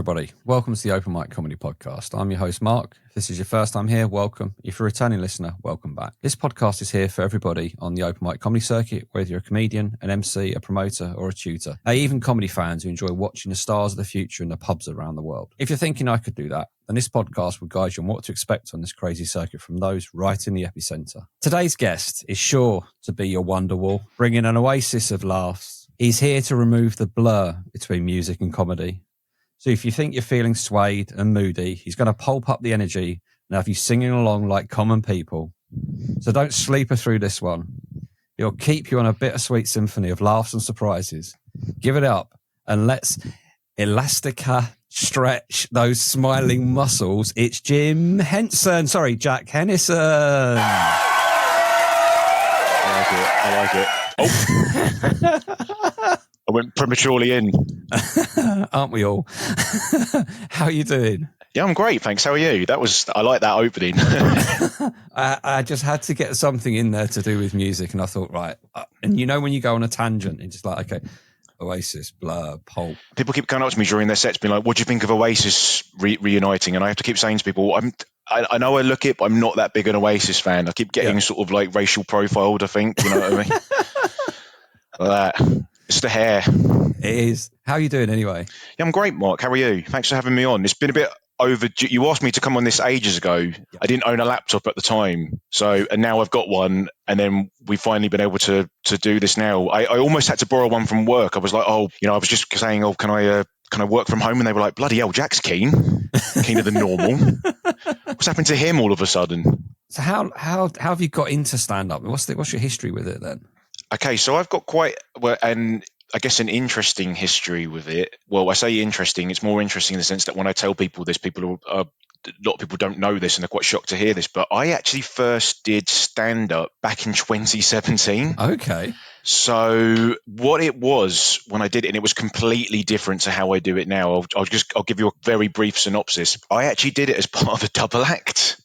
everybody. Welcome to the Open Mic Comedy Podcast. I'm your host, Marc. If this is your first time here, welcome. If you're a returning listener, welcome back. This podcast is here for everybody on the open mic comedy circuit, whether you're a comedian, an MC, a promoter, or a tutor. Even comedy fans who enjoy watching the stars of the future in the pubs around the world. If you're thinking I could do that, then this podcast will guide you on what to expect on this crazy circuit from those right in the epicenter. Today's guest is sure to be your Wonderwall, bringing an oasis of laughs. He's here to remove the blur between music and comedy. So if you think you're feeling swayed and moody, he's going to pulp up the energy and have you singing along like common people. So don't sleeper through this one. He'll keep you on a bittersweet symphony of laughs and surprises. Give it up and let's elastica stretch those smiling muscles. It's Jack Henison. I like it. Oh, I went prematurely in. Aren't we all? How are you doing? Yeah, I'm great, thanks. How are you? I like that opening. I just had to get something in there to do with music, and I thought, right. And you know when you go on a tangent, it's just like, okay, Oasis, Blur, Pulp. People keep coming up to me during their sets being like, what do you think of Oasis reuniting? And I have to keep saying to people, I know I look it, but I'm not that big an Oasis fan. I keep getting sort of like racial profiled, I think. You know what I mean? Like that. It's the hair. It is. How are you doing anyway? Yeah, I'm great, Mark. How are you? Thanks for having me on. It's been a bit overdue. You asked me to come on this ages ago. Yeah. I didn't own a laptop at the time. And now I've got one. And then we've finally been able to do this now. I almost had to borrow one from work. I was like, I was just saying, can I work from home? And they were like, bloody hell, Jack's keener than normal. What's happened to him all of a sudden? So how have you got into stand-up? What's your history with it then? Okay, so I've got an interesting history with it. Well, I say interesting, it's more interesting in the sense that when I tell people this, a lot of people don't know this and they're quite shocked to hear this, but I actually first did stand-up back in 2017. Okay. So what it was when I did it, and it was completely different to how I do it now. I'll give you a very brief synopsis. I actually did it as part of a double act.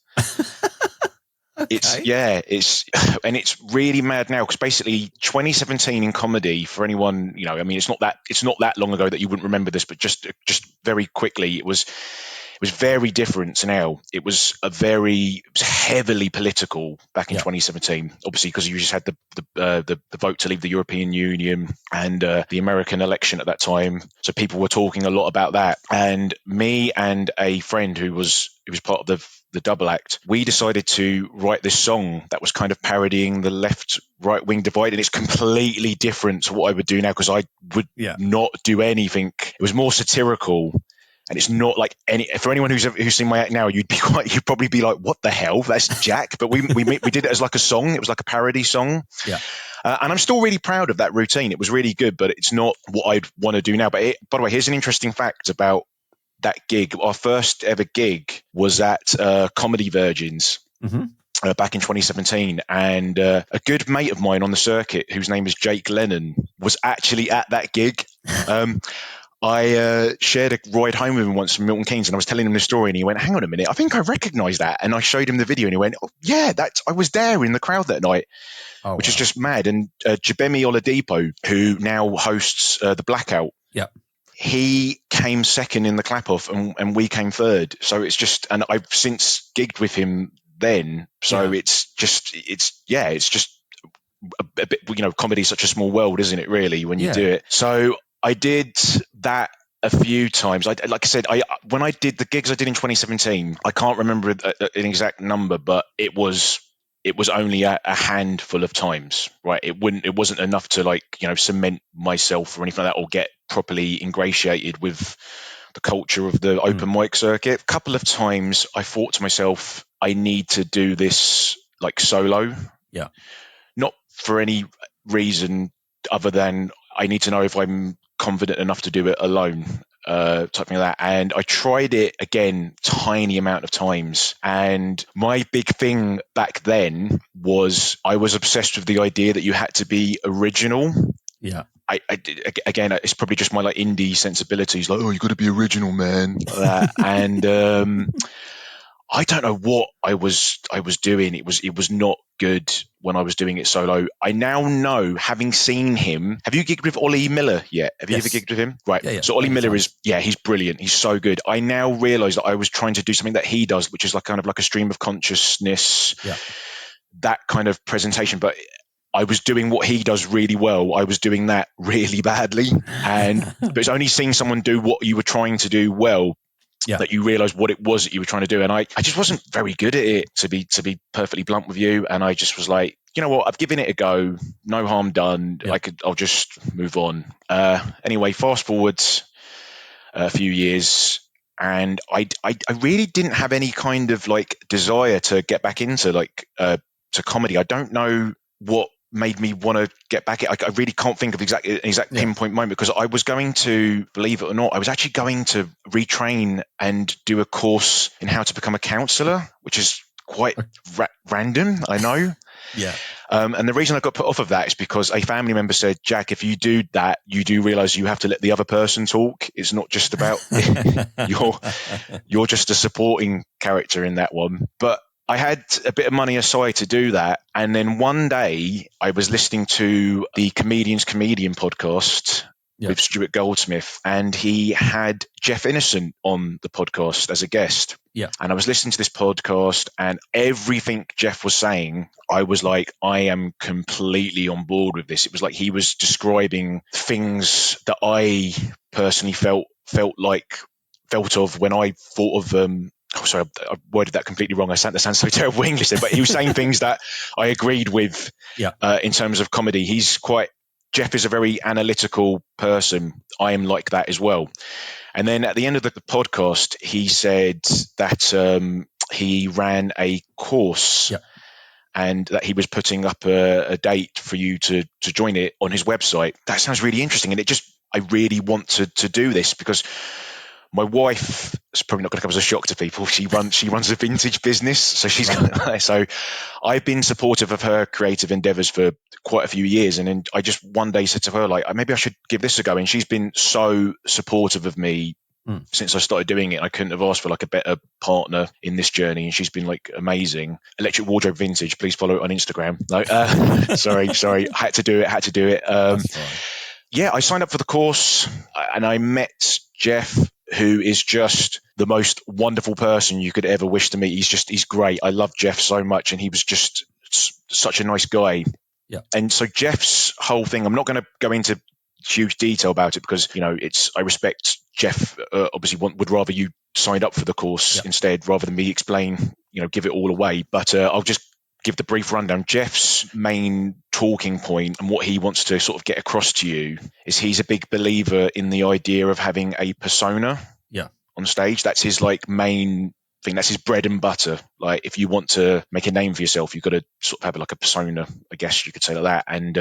Okay. It's really mad now because basically 2017 in comedy for anyone, it's not that long ago that you wouldn't remember this, but just very quickly, it was very different to now. It was heavily political back in 2017, obviously because you just had the vote to leave the European Union and the American election at that time. So people were talking a lot about that. And me and a friend who was part of the double act, we decided to write this song that was kind of parodying the left-right wing divide, and it's completely different to what I would do now because I would not do anything. It was more satirical. And it's not like for anyone who's seen my act now, you'd probably be like, what the hell? That's Jack. But we did it as like a song. It was like a parody song. Yeah. And I'm still really proud of that routine. It was really good, but it's not what I'd want to do now. But by the way, here's an interesting fact about that gig. Our first ever gig was at Comedy Virgins. Mm-hmm. Back in 2017, and a good mate of mine on the circuit, whose name is Jack Henison, was actually at that gig. I shared a ride home with him once from Milton Keynes, and I was telling him the story, and he went, hang on a minute, I think I recognise that. And I showed him the video, and he went, oh, yeah, I was there in the crowd that night, which is just mad. And Jabemi Oladipo, who now hosts The Blackout, he came second in the clap-off, and we came third. So it's just, and I've since gigged with him then, so it's just a bit, comedy's such a small world, isn't it, really, when you do it. So I did that a few times. Like I said, when I did the gigs I did in 2017, I can't remember an exact number, but it was only a handful of times, right? It wasn't enough to cement myself or anything like that, or get properly ingratiated with the culture of the open mic circuit. A couple of times I thought to myself, I need to do this like solo. Yeah. Not for any reason other than I need to know if I'm confident enough to do it alone, type thing like that. And I tried it again, tiny amount of times. And my big thing back then was I was obsessed with the idea that you had to be original. Yeah. Again, it's probably just my indie sensibilities, you got to be original, man. And I don't know what I was doing. It was not good when I was doing it solo. I now know, having seen him. Have you gigged with Ollie Miller yet? Have you ever gigged with him? Right. Yeah. So Ollie Many Miller times. he's brilliant. He's so good. I now realise that I was trying to do something that he does, which is like kind of like a stream of consciousness. Yeah. That kind of presentation, but I was doing what he does really well. I was doing that really badly, but it's only seeing someone do what you were trying to do well that you realize what it was that you were trying to do. And I just wasn't very good at it, to be perfectly blunt with you. And I just was like, you know what, I've given it a go, no harm done. I'll just move on. Anyway, fast forwards a few years, and I really didn't have any kind of like desire to get back into to comedy. I don't know what made me want to get back. I really can't think of an exact pinpoint moment, because I was going to, believe it or not, I was actually going to retrain and do a course in how to become a counsellor, which is quite random, I know. Yeah. And the reason I got put off of that is because a family member said, Jack, if you do that, you do realize you have to let the other person talk. It's not just about you're just a supporting character in that one. But I had a bit of money aside to do that. And then one day I was listening to the Comedian's Comedian podcast with Stuart Goldsmith, and he had Jack Henison on the podcast as a guest. Yeah. And I was listening to this podcast, and everything Jeff was saying, I was like, I am completely on board with this. It was like he was describing things that I personally felt of when I thought of sorry, I worded that completely wrong. That sounds so terrible English there, but he was saying things that I agreed with in terms of comedy. Jeff is a very analytical person. I am like that as well. And then at the end of the podcast, he said that he ran a course and that he was putting up a date for you to join it on his website. That sounds really interesting. And I really want to do this, because my wife is probably not going to come as a shock to people. She runs a vintage business, so so I've been supportive of her creative endeavors for quite a few years, and then I just one day said to her, like, maybe I should give this a go. And she's been so supportive of me since I started doing it. I couldn't have asked for like a better partner in this journey, and she's been like amazing. Electric Wardrobe Vintage, please follow it on Instagram. No, sorry, I had to do it. I signed up for the course, and I met Jeff, who is just the most wonderful person you could ever wish to meet. He's great. I love Jeff so much, and he was just such a nice guy. Yeah. And so Jeff's whole thing, I'm not going to go into huge detail about it, because I respect Jeff. Obviously, would rather you signed up for the course instead, rather than me explain, give it all away. But I'll just give the brief rundown. Jeff's main talking point and what he wants to sort of get across to you is he's a big believer in the idea of having a persona on stage. That's his main thing. That's his bread and butter. Like, if you want to make a name for yourself, you've got to sort of have like a persona, I guess you could say, like that. And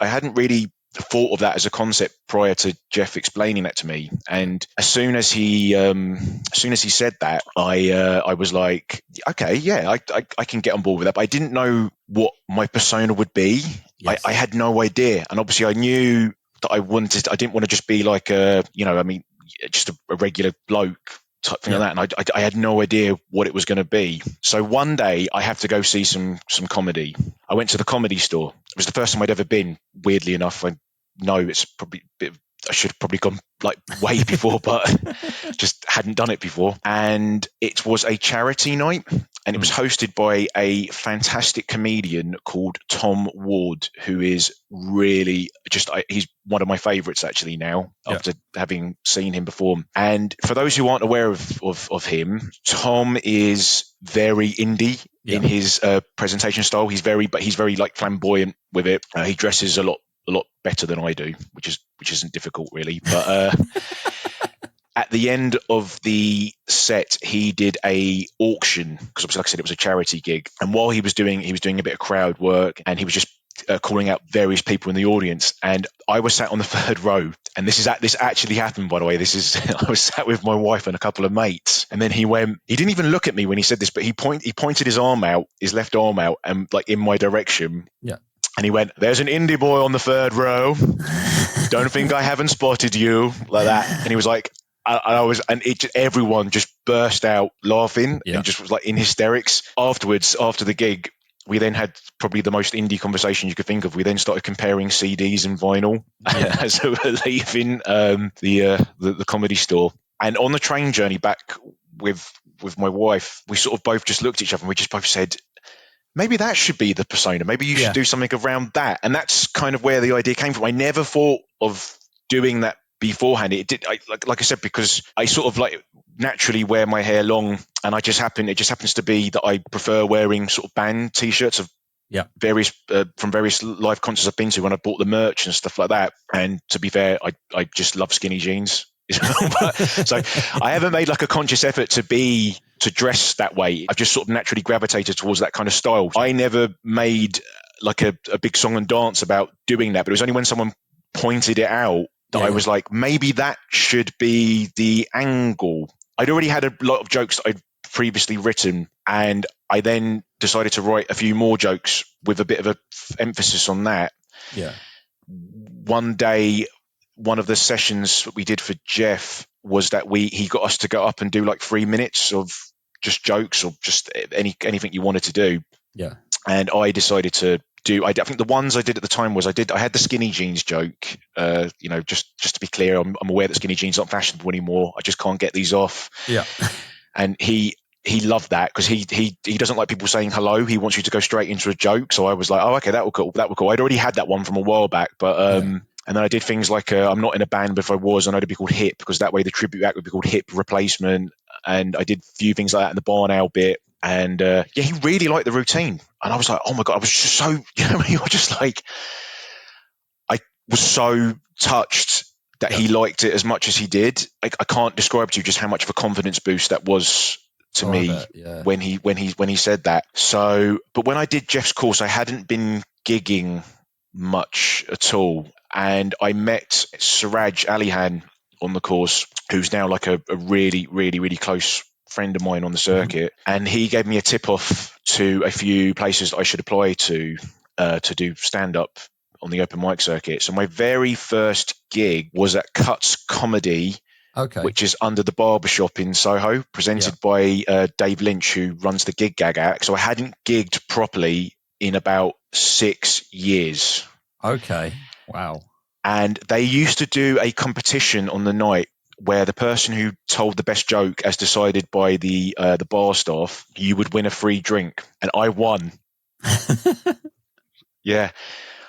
I hadn't really thought of that as a concept prior to Jeff explaining that to me. And as soon as he said that, I was like, okay, yeah, I can get on board with that. But I didn't know what my persona would be. Yes. I had no idea. And obviously I knew that I didn't want to just be like just a regular bloke type thing like that. And I had no idea what it was going to be. So one day I have to go see some comedy. I went to the Comedy Store. It was the first time I'd ever been, weirdly enough. I know it's probably a bit, I should have probably gone way before, but just hadn't done it before. And it was a charity night, and it was hosted by a fantastic comedian called Tom Ward, who is really he's one of my favorites actually now, after having seen him perform. And for those who aren't aware of him, Tom is very indie in his presentation style. He's very flamboyant with it. He dresses a lot better than I do, which isn't difficult really. But at the end of the set, he did a auction, because obviously, like I said, it was a charity gig. And while he was doing a bit of crowd work, and he was just calling out various people in the audience. And I was sat on the third row, and this actually happened, by the way. I was sat with my wife and a couple of mates, and then he didn't even look at me when he said this, but he pointed his left arm out, and in my direction. Yeah. And he went, "There's an indie boy on the third row. Don't think I haven't spotted you," like that. And he was like, everyone just burst out laughing Yeah. and just was like in hysterics. Afterwards, after the gig, we then had probably the most indie conversation you could think of. We then started comparing CDs and vinyl as we were leaving the comedy store. And on the train journey back with my wife, we sort of both just looked at each other and we just both said, maybe that should be the persona. Maybe you should do something around that. And that's kind of where the idea came from. I never thought of doing that beforehand. It did, like I said, because I sort of like naturally wear my hair long, and it just happens to be that I prefer wearing sort of band t-shirts of various from various live concerts I've been to when I bought the merch and stuff like that. And to be fair, I just love skinny jeans. So I haven't made like a conscious effort to dress that way. I've just sort of naturally gravitated towards that kind of style. I never made like a big song and dance about doing that, but it was only when someone pointed it out that I was like, maybe that should be the angle. I'd already had a lot of jokes that I'd previously written, and I then decided to write a few more jokes with a bit of a emphasis on that. Yeah. One day, one of the sessions that we did for Jeff was that he got us to go up and do like 3 minutes of just jokes or just anything you wanted to do. Yeah. And I decided to do, I think the ones I did at the time was I had the skinny jeans joke. Just to be clear, I'm aware that skinny jeans aren't fashionable anymore. I just can't get these off. Yeah. And he loved that because he doesn't like people saying hello. He wants you to go straight into a joke. So I was like, oh, okay, that will cool. I'd already had that one from a while back, but and then I did things like I'm not in a band, but if I was, I know it'd be called Hip, because that way the tribute act would be called Hip Replacement. And I did a few things like that in the Barn Owl bit. And he really liked the routine. And I was like, oh my God, I was just so, you're just like, I was so touched that he liked it as much as he did. I can't describe to you just how much of a confidence boost that was to me when he said that. So, but when I did Jeff's course, I hadn't been gigging much at all. And I met Suraj Alihan on the course, who's now like a really, really, really close friend of mine on the circuit. And he gave me a tip off to a few places that I should apply to do stand up on the open mic circuit. So my very first gig was at Cuts Comedy, which is under the Barbershop in Soho, presented by Dave Lynch, who runs the Gig Gag Act. So I hadn't gigged properly in about 6 years. Okay. Wow. And they used to do a competition on the night where the person who told the best joke, as decided by the bar staff, you would win a free drink. And I won. Yeah.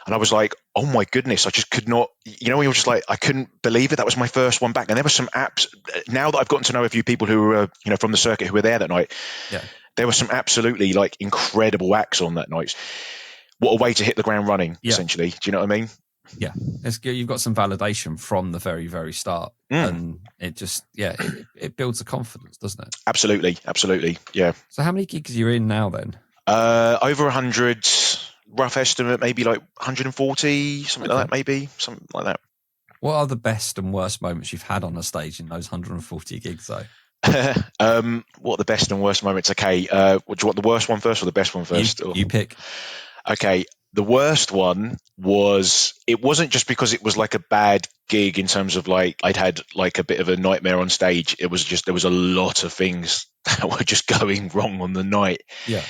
And I was like, oh my goodness, I just could not, you're just like, I couldn't believe it. That was my first one back. And there were some apps, now that I've gotten to know a few people who were, from the circuit who were there that night, there were some absolutely like incredible acts on that night. What a way to hit the ground running, essentially. Do you know what I mean? Yeah, it's good. You've got some validation from the very, very start, and it just it builds the confidence, doesn't it? Absolutely, yeah. So, how many gigs are you in now then? Over 100, rough estimate, maybe like 140, something like that, maybe something like that. What are the best and worst moments you've had on a stage in those 140 gigs, though? What are the best and worst moments? Okay, do you want the worst one first or the best one first? You pick. Okay. The worst one it wasn't just because it was like a bad gig in terms of like I'd had like a bit of a nightmare on stage. It was just, there was a lot of things that were just going wrong on the night. Yeah.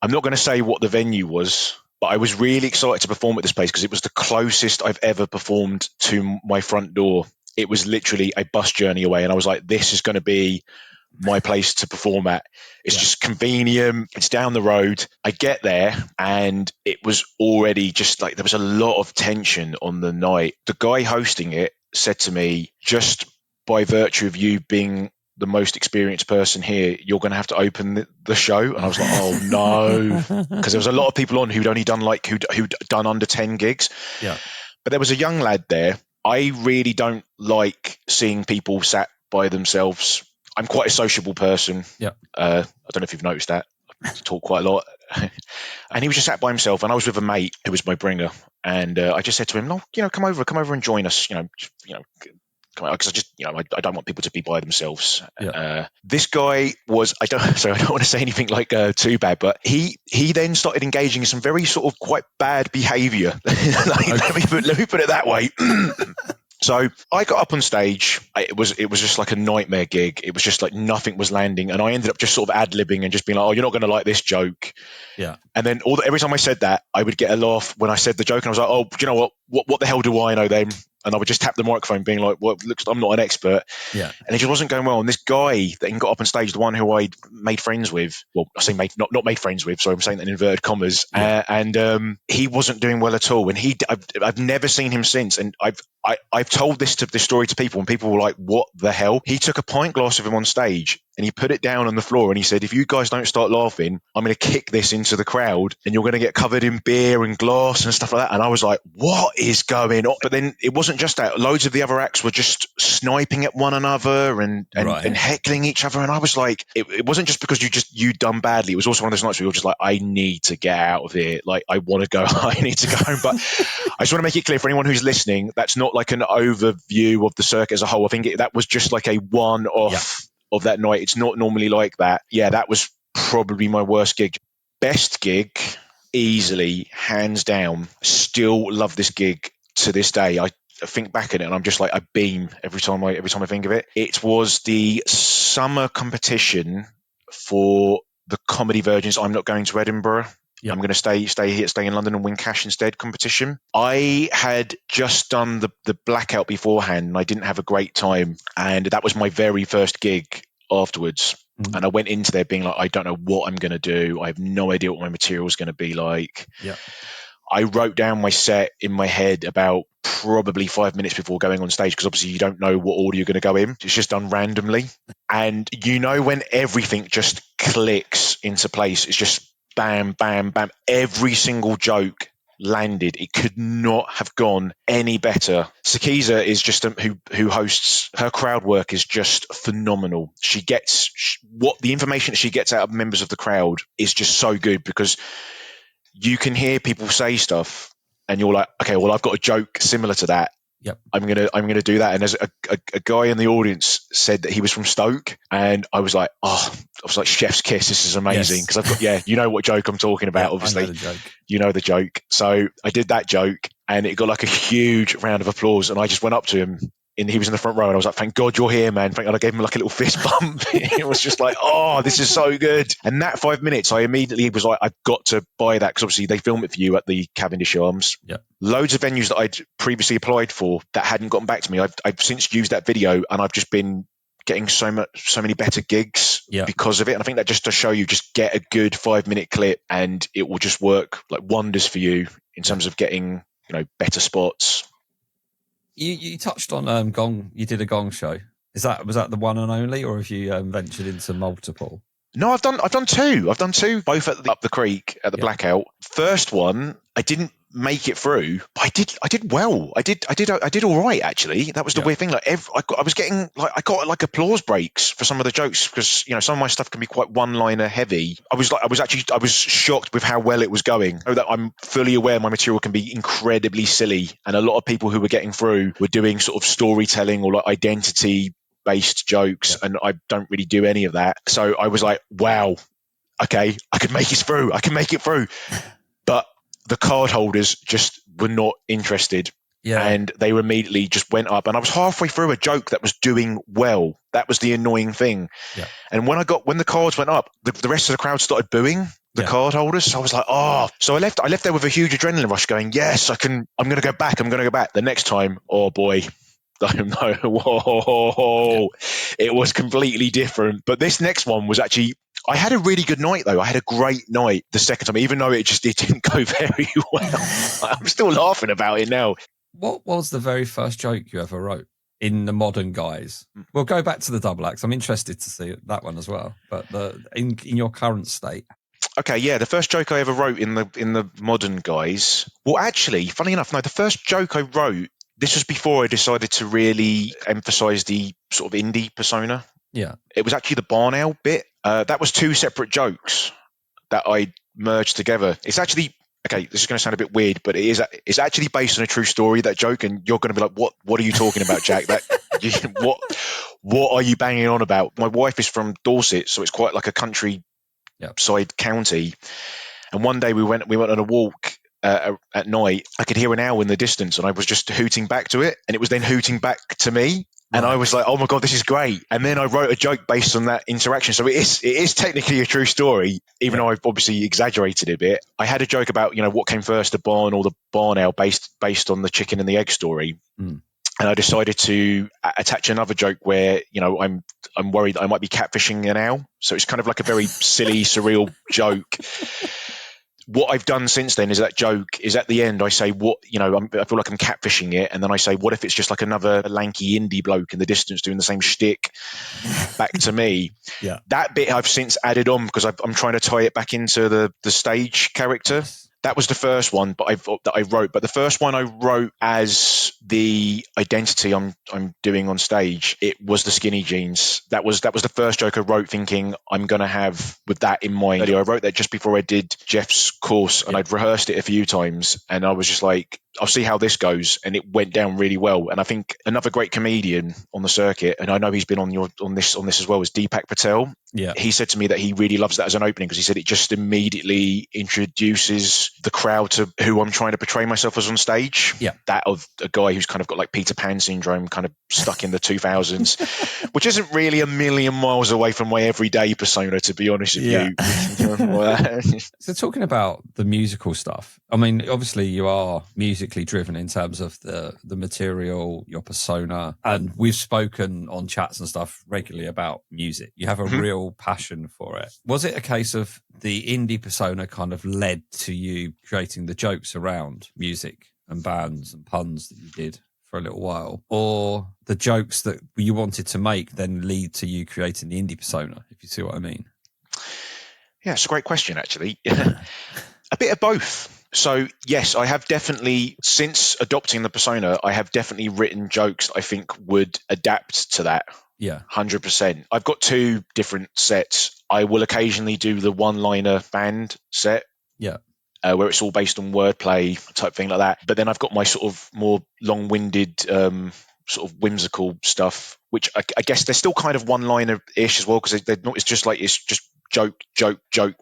I'm not going to say what the venue was, but I was really excited to perform at this place because it was the closest I've ever performed to my front door. It was literally a bus journey away. And I was like, this is going to be my place to perform at. It's just convenient. It's down the road. I get there and it was already just like, there was a lot of tension on the night. The guy hosting it said to me, just by virtue of you being the most experienced person here, you're going to have to open the show. And I was like, oh no. Because there was a lot of people on who'd only done who'd done under 10 gigs. Yeah. But there was a young lad there. I really don't like seeing people sat by themselves. I'm quite a sociable person. Yeah. I don't know if you've noticed that. I talk quite a lot. And he was just sat by himself, and I was with a mate who was my bringer. And I just said to him, no, come over and join us, because I just, I don't want people to be by themselves. Yeah. This guy was, I don't want to say anything like too bad, but he then started engaging in some very sort of quite bad behavior. Let me put it that way. So I got up on stage. It was just like a nightmare gig. It was just like nothing was landing. And I ended up just sort of ad-libbing and just being like, oh, you're not going to like this joke. Yeah. And then every time I said that, I would get a laugh when I said the joke. And I was like, oh, do you know what the hell do I know then? And I would just tap the microphone being like, well, look, I'm not an expert. Yeah. And it just wasn't going well. And this guy that got up on stage, the one who I made friends with, well, I say not made friends with, so I'm saying that in inverted commas. Yeah. And he wasn't doing well at all. And I've never seen him since. And I've told this story to people, and people were like, what the hell? He took a pint glass of him on stage and he put it down on the floor and he said, if you guys don't start laughing, I'm going to kick this into the crowd and you're going to get covered in beer and glass and stuff like that. And I was like, what is going on? But then it wasn't just that. Loads of the other acts were just sniping at one another and heckling each other. And I was like, it wasn't just because you'd done badly. It was also one of those nights where you were just like, I need to get out of here. Like, I want to go. I need to go home. But I just want to make it clear for anyone who's listening, that's not like an overview of the circuit as a whole. I think that was just like a one-off of that night. It's not normally like that. Yeah, that was probably my worst gig. Best gig, easily, hands down. Still love this gig to this day. I think back at it and I'm just like, I beam every time I think of it. It was the summer competition for the Comedy Virgins I'm Not Going to Edinburgh. Yep. I'm going to stay in London and win cash instead competition. I had just done the blackout beforehand and I didn't have a great time. And that was my very first gig afterwards. Mm-hmm. And I went into there being like, I don't know what I'm going to do. I have no idea what my material is going to be like. Yeah. I wrote down my set in my head about probably 5 minutes before going on stage, because obviously you don't know what order you're going to go in. It's just done randomly. And when everything just clicks into place, it's just bam, bam, bam. Every single joke landed. It could not have gone any better. Sakiza is just who hosts. Her crowd work is just phenomenal. She gets what the information that she gets out of members of the crowd is just so good, because you can hear people say stuff and you're like, okay, well, I've got a joke similar to that. Yep. I'm gonna do that. And there's a guy in the audience said that he was from Stoke, and I was like, chef's kiss. This is amazing, because I've got you know what joke I'm talking about. Obviously, I know the joke. You know the joke. So I did that joke, and it got like a huge round of applause. And I just went up to him, and he was in the front row, and I was like, "Thank God you're here, man!" Thank God. I gave him like a little fist bump. It was just like, "Oh, this is so good." And that 5 minutes, I immediately was like, "I've got to buy that," because obviously they film it for you at the Cavendish Arms. Yeah. Loads of venues that I'd previously applied for that hadn't gotten back to me. I've since used that video, and I've just been getting so many better gigs because of it. And I think that just to show you, just get a good 5 minute clip, and it will just work like wonders for you in terms of getting better spots. You touched on Gong. You did a Gong show. Was that the one and only, or have you ventured into multiple? No, I've done two. I've done two, both up the creek at the Blackout. First one, I didn't make it through, but I did well. I did all right, actually. That was the weird thing. Like I was getting I got like applause breaks for some of the jokes, because some of my stuff can be quite one-liner heavy. I was shocked with how well it was going. I know that I'm fully aware my material can be incredibly silly, and a lot of people who were getting through were doing sort of storytelling or like identity-based jokes, and I don't really do any of that. So I was like, wow, okay, I can make it through. But the card holders just were not interested. Yeah. And they immediately just went up. And I was halfway through a joke that was doing well. That was the annoying thing. Yeah. And when the cards went up, the rest of the crowd started booing the card holders. So I was like, oh. So I left there with a huge adrenaline rush going, yes, I'm going to go back. The next time, oh boy. No, whoa. It was completely different. But this next one was actually, I had a really good night, though. I had a great night the second time, even though it didn't go very well. I'm still laughing about it now. What was the very first joke you ever wrote in the modern guise? We'll go back to the double acts. I'm interested to see that one as well. But in your current state. Okay, yeah, the first joke I ever wrote in the modern guise. Well, actually, funny enough, no, the first joke I wrote, this was before I decided to really emphasize the sort of indie persona. Yeah. It was actually the barn owl bit. That was two separate jokes that I merged together. It's actually, okay, this is going to sound a bit weird, but it's actually based on a true story, that joke, and you're going to be like, what are you talking about, Jack? What are you banging on about? My wife is from Dorset, so it's quite like a countryside county. And one day we went on a walk at night, I could hear an owl in the distance, and I was just hooting back to it, and it was then hooting back to me. And I was like, oh my God, this is great. And then I wrote a joke based on that interaction. So it is technically a true story, even though I've obviously exaggerated it a bit. I had a joke about, what came first, the barn or the barn owl, based on the chicken and the egg story. Mm. And I decided to attach another joke where, I'm worried that I might be catfishing an owl. So it's kind of like a very silly, surreal joke. What I've done since then is that joke is at the end, I say, I feel like I'm catfishing it. And then I say, what if it's just like another lanky indie bloke in the distance doing the same shtick back to me? Yeah. That bit I've since added on because I'm trying to tie it back into the stage character. Yes. That was the first one that I wrote. But the first one I wrote as the identity I'm doing on stage, it was the skinny jeans. That was the first joke I wrote thinking I'm going to have with that in mind. I wrote that just before I did Jeff's course, and I'd rehearsed it a few times, and I was just like, I'll see how this goes. And it went down really well. And I think another great comedian on the circuit, and I know he's been on this as well, is Deepak Patel. Yeah. He said to me that he really loves that as an opening because he said it just immediately introduces the crowd to who I'm trying to portray myself as on stage. Yeah. That of a guy who's kind of got like Peter Pan syndrome, kind of stuck in the 2000s, which isn't really a million miles away from my everyday persona, to be honest with you. So talking about the musical stuff, I mean, obviously you are musically driven in terms of the material, your persona, and we've spoken on chats and stuff regularly about music. You have a real passion for it. Was it a case of the indie persona kind of led to you creating the jokes around music and bands and puns that you did for a little while, or the jokes that you wanted to make then lead to you creating the indie persona, if you see what I mean? Yeah, it's a great question, actually. A bit of both. So, yes, I have definitely, since adopting the persona, I have definitely written jokes that I think would adapt to that. Yeah. 100%. I've got two different sets. I will occasionally do the one-liner band set. Yeah. Where it's all based on wordplay type thing like that. But then I've got my sort of more long-winded sort of whimsical stuff, which I guess they're still kind of one-liner-ish as well, because they're not. It's just joke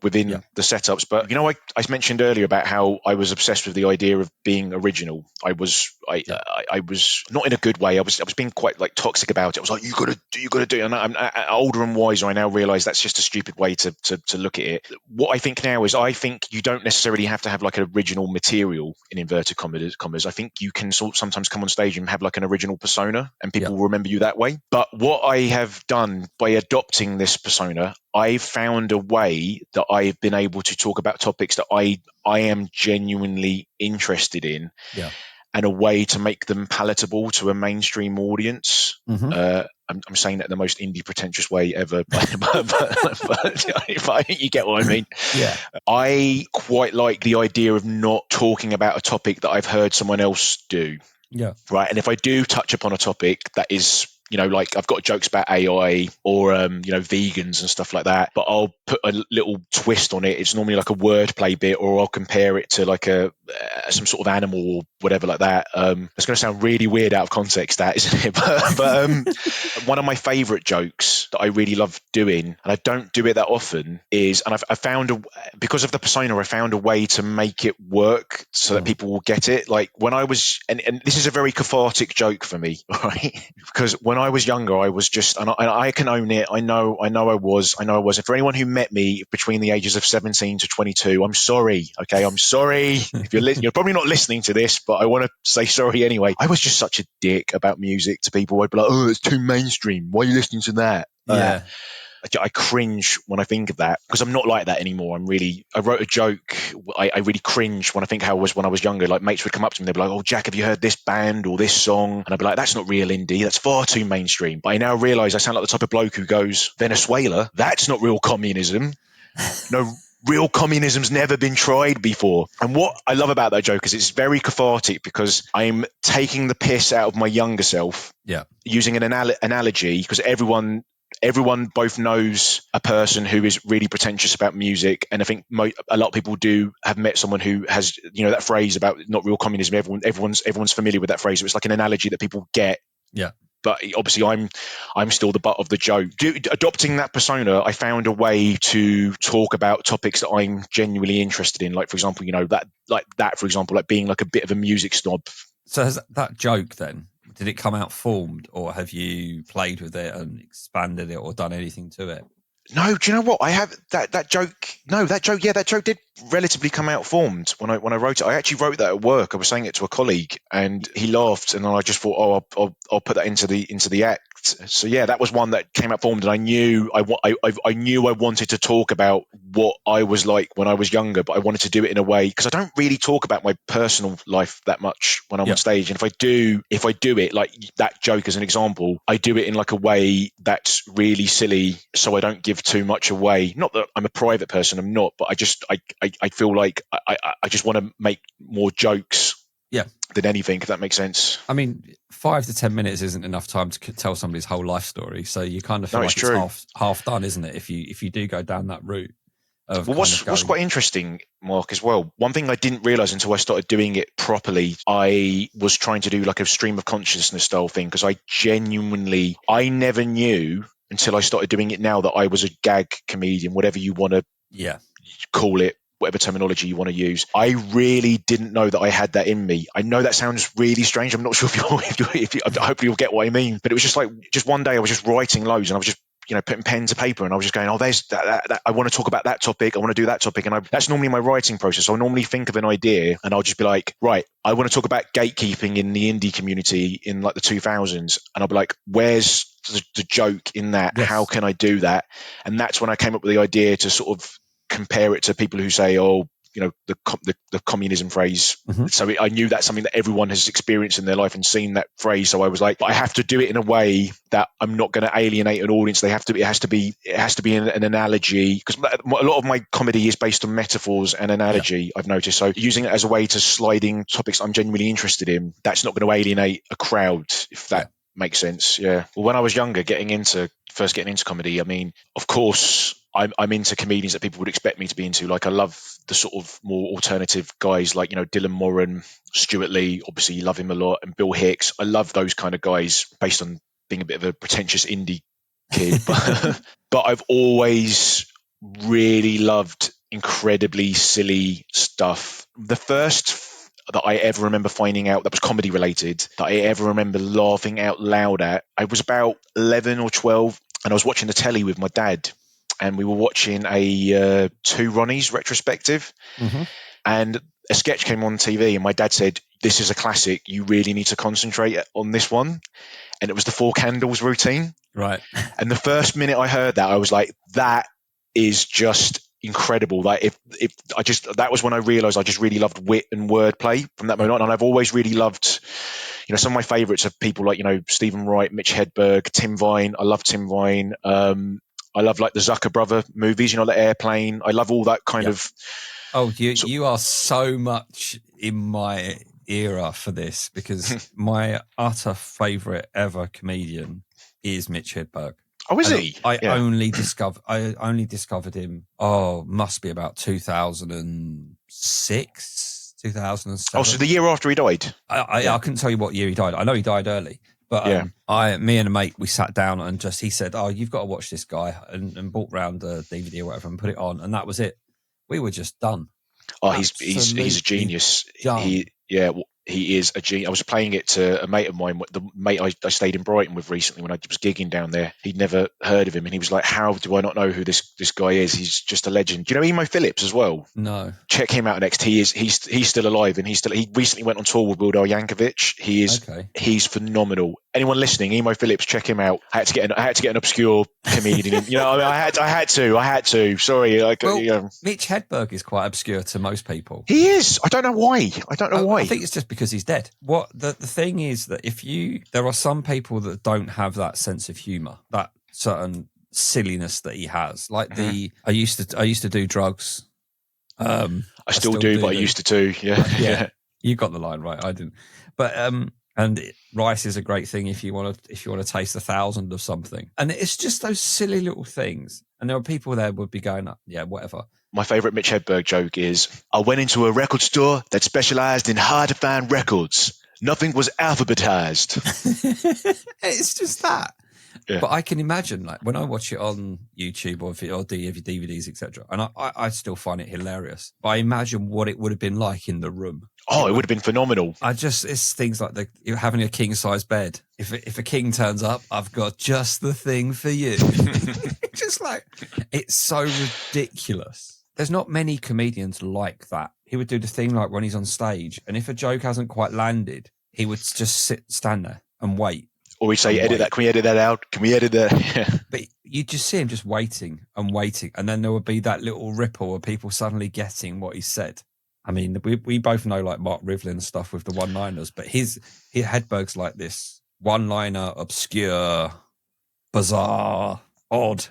within the setups. But I mentioned earlier about how I was obsessed with the idea of being original. I was not in a good way. I was being quite like toxic about it. I was like, you gotta do. And I'm older and wiser. I now realise that's just a stupid way to look at it. What I think now is I think you don't necessarily have to have like an original material in inverted commas. I think you can sometimes come on stage and have like an original persona, and people will remember you that way. But what I have done by adopting this persona, I've found a way that I've been able to talk about topics that I am genuinely interested in, and a way to make them palatable to a mainstream audience. I'm saying that in the most indie pretentious way ever, but you get what I mean. Yeah. I quite like the idea of not talking about a topic that I've heard someone else do. Yeah. Right. And if I do touch upon a topic that is, like I've got jokes about AI or, vegans and stuff like that, but I'll put a little twist on it. It's normally like a wordplay bit, or I'll compare it to like some sort of animal or whatever like that. It's going to sound really weird out of context, that, isn't it? But one of my favorite jokes that I really love doing, and I don't do it that often, is, and I found because of the persona, I found a way to make it work so that people will get it. Like when I was, and this is a very cathartic joke for me, right? Because when I was younger, I was just, and I can own it. I know I was. And for anyone who met me between the ages of 17 to 22, I'm sorry. Okay, I'm sorry. If you're probably not listening to this, but I want to say sorry anyway. I was just such a dick about music to people. I'd be like, oh, it's too mainstream. Why are you listening to that? Yeah. I cringe when I think of that, because I'm not like that anymore. I wrote a joke. I really cringe when I think how I was when I was younger. Like mates would come up to me, they'd be like, oh, Jack, have you heard this band or this song? And I'd be like, that's not real indie. That's far too mainstream. But I now realise I sound like the type of bloke who goes, Venezuela, that's not real communism. No, real communism's never been tried before. And what I love about that joke is it's very cathartic, because I'm taking the piss out of my younger self. Yeah. Using an analogy, because everyone both knows a person who is really pretentious about music, and I think a lot of people have met someone who has, that phrase about not real communism. Everyone's familiar with that phrase. So it's like an analogy that people get. Yeah. but obviously I'm still the butt of the joke. Adopting that persona, I found a way to talk about topics that I'm genuinely interested in. Like, for example, for example, like being like a bit of a music snob. So has that joke then, did it come out formed, or have you played with it and expanded it or done anything to it? No, do you know what? I have that joke. No, that joke did relatively come out formed when I wrote it. I actually wrote that at work. I was saying it to a colleague, and he laughed, and then I just thought, oh, I'll put that into the act. So yeah, that was one that came out formed, and I knew I knew I wanted to talk about what I was like when I was younger, but I wanted to do it in a way, because I don't really talk about my personal life that much when I'm on stage, and if I do it, like that joke as an example, I do it in like a way that's really silly, so I don't give too much away. Not that I'm a private person, I'm not, but I feel like I just want to make more jokes than anything, if that makes sense. I mean, 5 to 10 minutes isn't enough time to tell somebody's whole life story, so you kind of feel like it's half done, isn't it, if you do go down that route of what's quite interesting, Mark, as well, one thing I didn't realize until I started doing it properly, I was trying to do like a stream of consciousness style thing, because I never knew until I started doing it now that I was a gag comedian, whatever you want to call it, whatever terminology you want to use. I really didn't know that I had that in me. I know that sounds really strange. I'm not sure if you hopefully you'll get what I mean. But it was just one day I was just writing loads, and I was just putting pen to paper, and I was just going, there's that I want to talk about that topic. I want to do that topic. And that's normally my writing process. I'll normally think of an idea, and I'll just be like, right, I want to talk about gatekeeping in the indie community in like the 2000s. And I'll be like, where's the joke in that? Yes. How can I do that? And that's when I came up with the idea to sort of compare it to people who say, the communism phrase. Mm-hmm. So I knew that's something that everyone has experienced in their life and seen that phrase. So I was like, I have to do it in a way that I'm not going to alienate an audience. It has to be an analogy, because a lot of my comedy is based on metaphors and analogy. I've noticed. So using it as a way to sliding topics I'm genuinely interested in, that's not going to alienate a crowd, if that makes sense. Yeah. Well, when I was younger, getting into comedy, I mean, of course, I'm into comedians that people would expect me to be into. Like, I love the sort of more alternative guys, like, Dylan Moran, Stuart Lee, obviously you love him a lot, and Bill Hicks. I love those kind of guys based on being a bit of a pretentious indie kid. But I've always really loved incredibly silly stuff. The first that I ever remember finding out that was comedy related, that I ever remember laughing out loud at, I was about 11 or 12, and I was watching the telly with my dad, and we were watching a Two Ronnies retrospective. Mm-hmm. And a sketch came on TV, and my dad said, "This is a classic. You really need to concentrate on this one." And it was the Four Candles routine. Right. And the first minute I heard that, I was like, that is just incredible. Like, that was when I realized I just really loved wit and wordplay from that moment on. And I've always really loved, some of my favorites are people like, Stephen Wright, Mitch Hedberg, Tim Vine. I love Tim Vine. I love like the Zucker brother movies, the Airplane. I love all that kind of. Oh, you are so much in my era for this, because my utter favorite ever comedian is Mitch Hedberg. Oh, is he? I only discovered him. Must be about 2006, 2007. Oh, so the year after he died. I couldn't tell you what year he died. I know he died early, but me and a mate, we sat down and he said, "You've got to watch this guy," and brought round the DVD or whatever and put it on, and that was it. We were just done. Oh, he's a genius. He is a genius. I was playing it to a mate of mine, the mate I stayed in Brighton with recently when I was gigging down there. He'd never heard of him, and he was like, "How do I not know who this guy is? He's just a legend." Do you know Emo Phillips as well? No. Check him out next. He's still alive, and he recently went on tour with Weird Al Yankovic. He's phenomenal. Anyone listening, Emo Phillips, check him out. I had to get an obscure comedian in. I had to. Sorry. Mitch Hedberg is quite obscure to most people. He is. I don't know why. I think it's just because he's dead. What the thing is that there are some people that don't have that sense of humor, that certain silliness that he has. Like I used to do drugs. I still do, but I used to too. Yeah. You got the line right. I didn't. But rice is a great thing if you want to taste 1,000 of something. And it's just those silly little things. And there are people there would be going, yeah, whatever. My favorite Mitch Hedberg joke is, "I went into a record store that specialized in hard to find records. Nothing was alphabetized. It's just that. Yeah. But I can imagine, like, when I watch it on YouTube or DVDs, etc., and I still find it hilarious. But I imagine what it would have been like in the room. Oh, it would have been phenomenal. It's things like you're having a king size bed. If a king turns up, I've got just the thing for you. Just like, it's so ridiculous. There's not many comedians like that. He would do the thing like when he's on stage, and if a joke hasn't quite landed, he would just stand there and wait. Or we'd say, edit that. Can we edit that out? Can we edit that? Yeah. But you just see him just waiting and waiting. And then there would be that little ripple of people suddenly getting what he said. I mean, we both know like Marc Rivlin stuff with the one-liners, but his Hedberg's like this one-liner, obscure, bizarre, odd,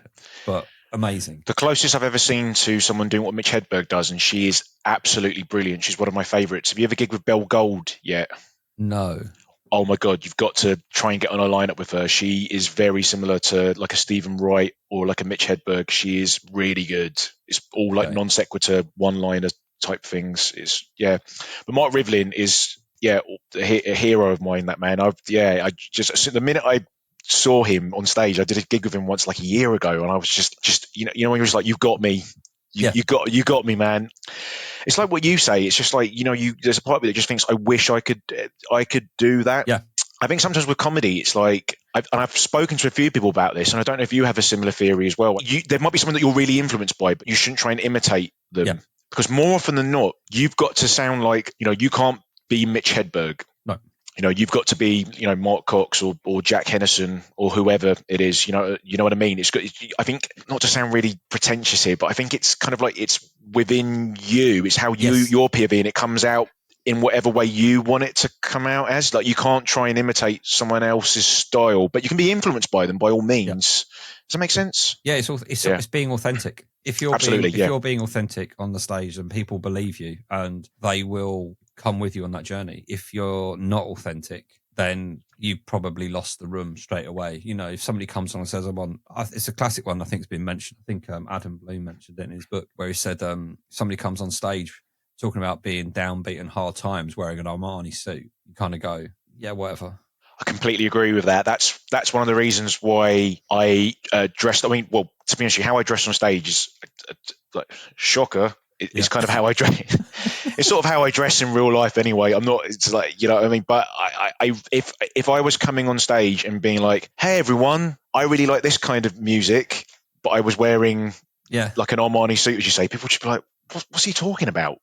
but amazing. The closest I've ever seen to someone doing what Mitch Hedberg does, and she is absolutely brilliant. She's one of my favourites. Have you ever gigged with Belle Gold yet? No. Oh my God, you've got to try and get on a lineup with her. She is very similar to like a Stephen Wright or like a Mitch Hedberg. She is really good. It's all like non sequitur, one-liner type things. But Marc Rivlin is a hero of mine. That man. I just the minute I saw him on stage, I did a gig with him once like a year ago, and I was just when you're just like, you've got me. You got me, man. It's like what you say. It's just like, there's a part of it that just thinks, I wish I could do that. Yeah. I think sometimes with comedy, it's like, I've spoken to a few people about this, and I don't know if you have a similar theory as well. There might be someone that you're really influenced by, but you shouldn't try and imitate them. Yeah. Because more often than not, you've got to sound like, you can't be Mitch Hedberg. No. You've got to be, Mark Cox or Jack Henison or whoever it is. You know what I mean? It's good. I think, not to sound really pretentious here, but I think it's kind of like it's within you. It's how your POV, and it comes out in whatever way you want it to come out as. Like, you can't try and imitate someone else's style, but you can be influenced by them by all means. Yeah. Does that make sense? Yeah, it's being authentic. If you're being authentic on the stage, and people believe you, and they will come with you on that journey. If you're not authentic, then you probably lost the room straight away. If somebody comes on and says, it's a classic one, I think it's been mentioned. I think Adam Bloom mentioned it in his book, where he said somebody comes on stage talking about being downbeat and hard times wearing an Armani suit. You kind of go, yeah, whatever. I completely agree with that. That's one of the reasons why I dressed. I mean, well, to be honest, how I dress on stage is like shocker. It's kind of how I dress. It's sort of how I dress in real life anyway. I'm not. It's like, what I mean. But if I was coming on stage and being like, "Hey everyone, I really like this kind of music," but I was wearing like an Armani suit, as you say, people would just be like, "What's he talking about?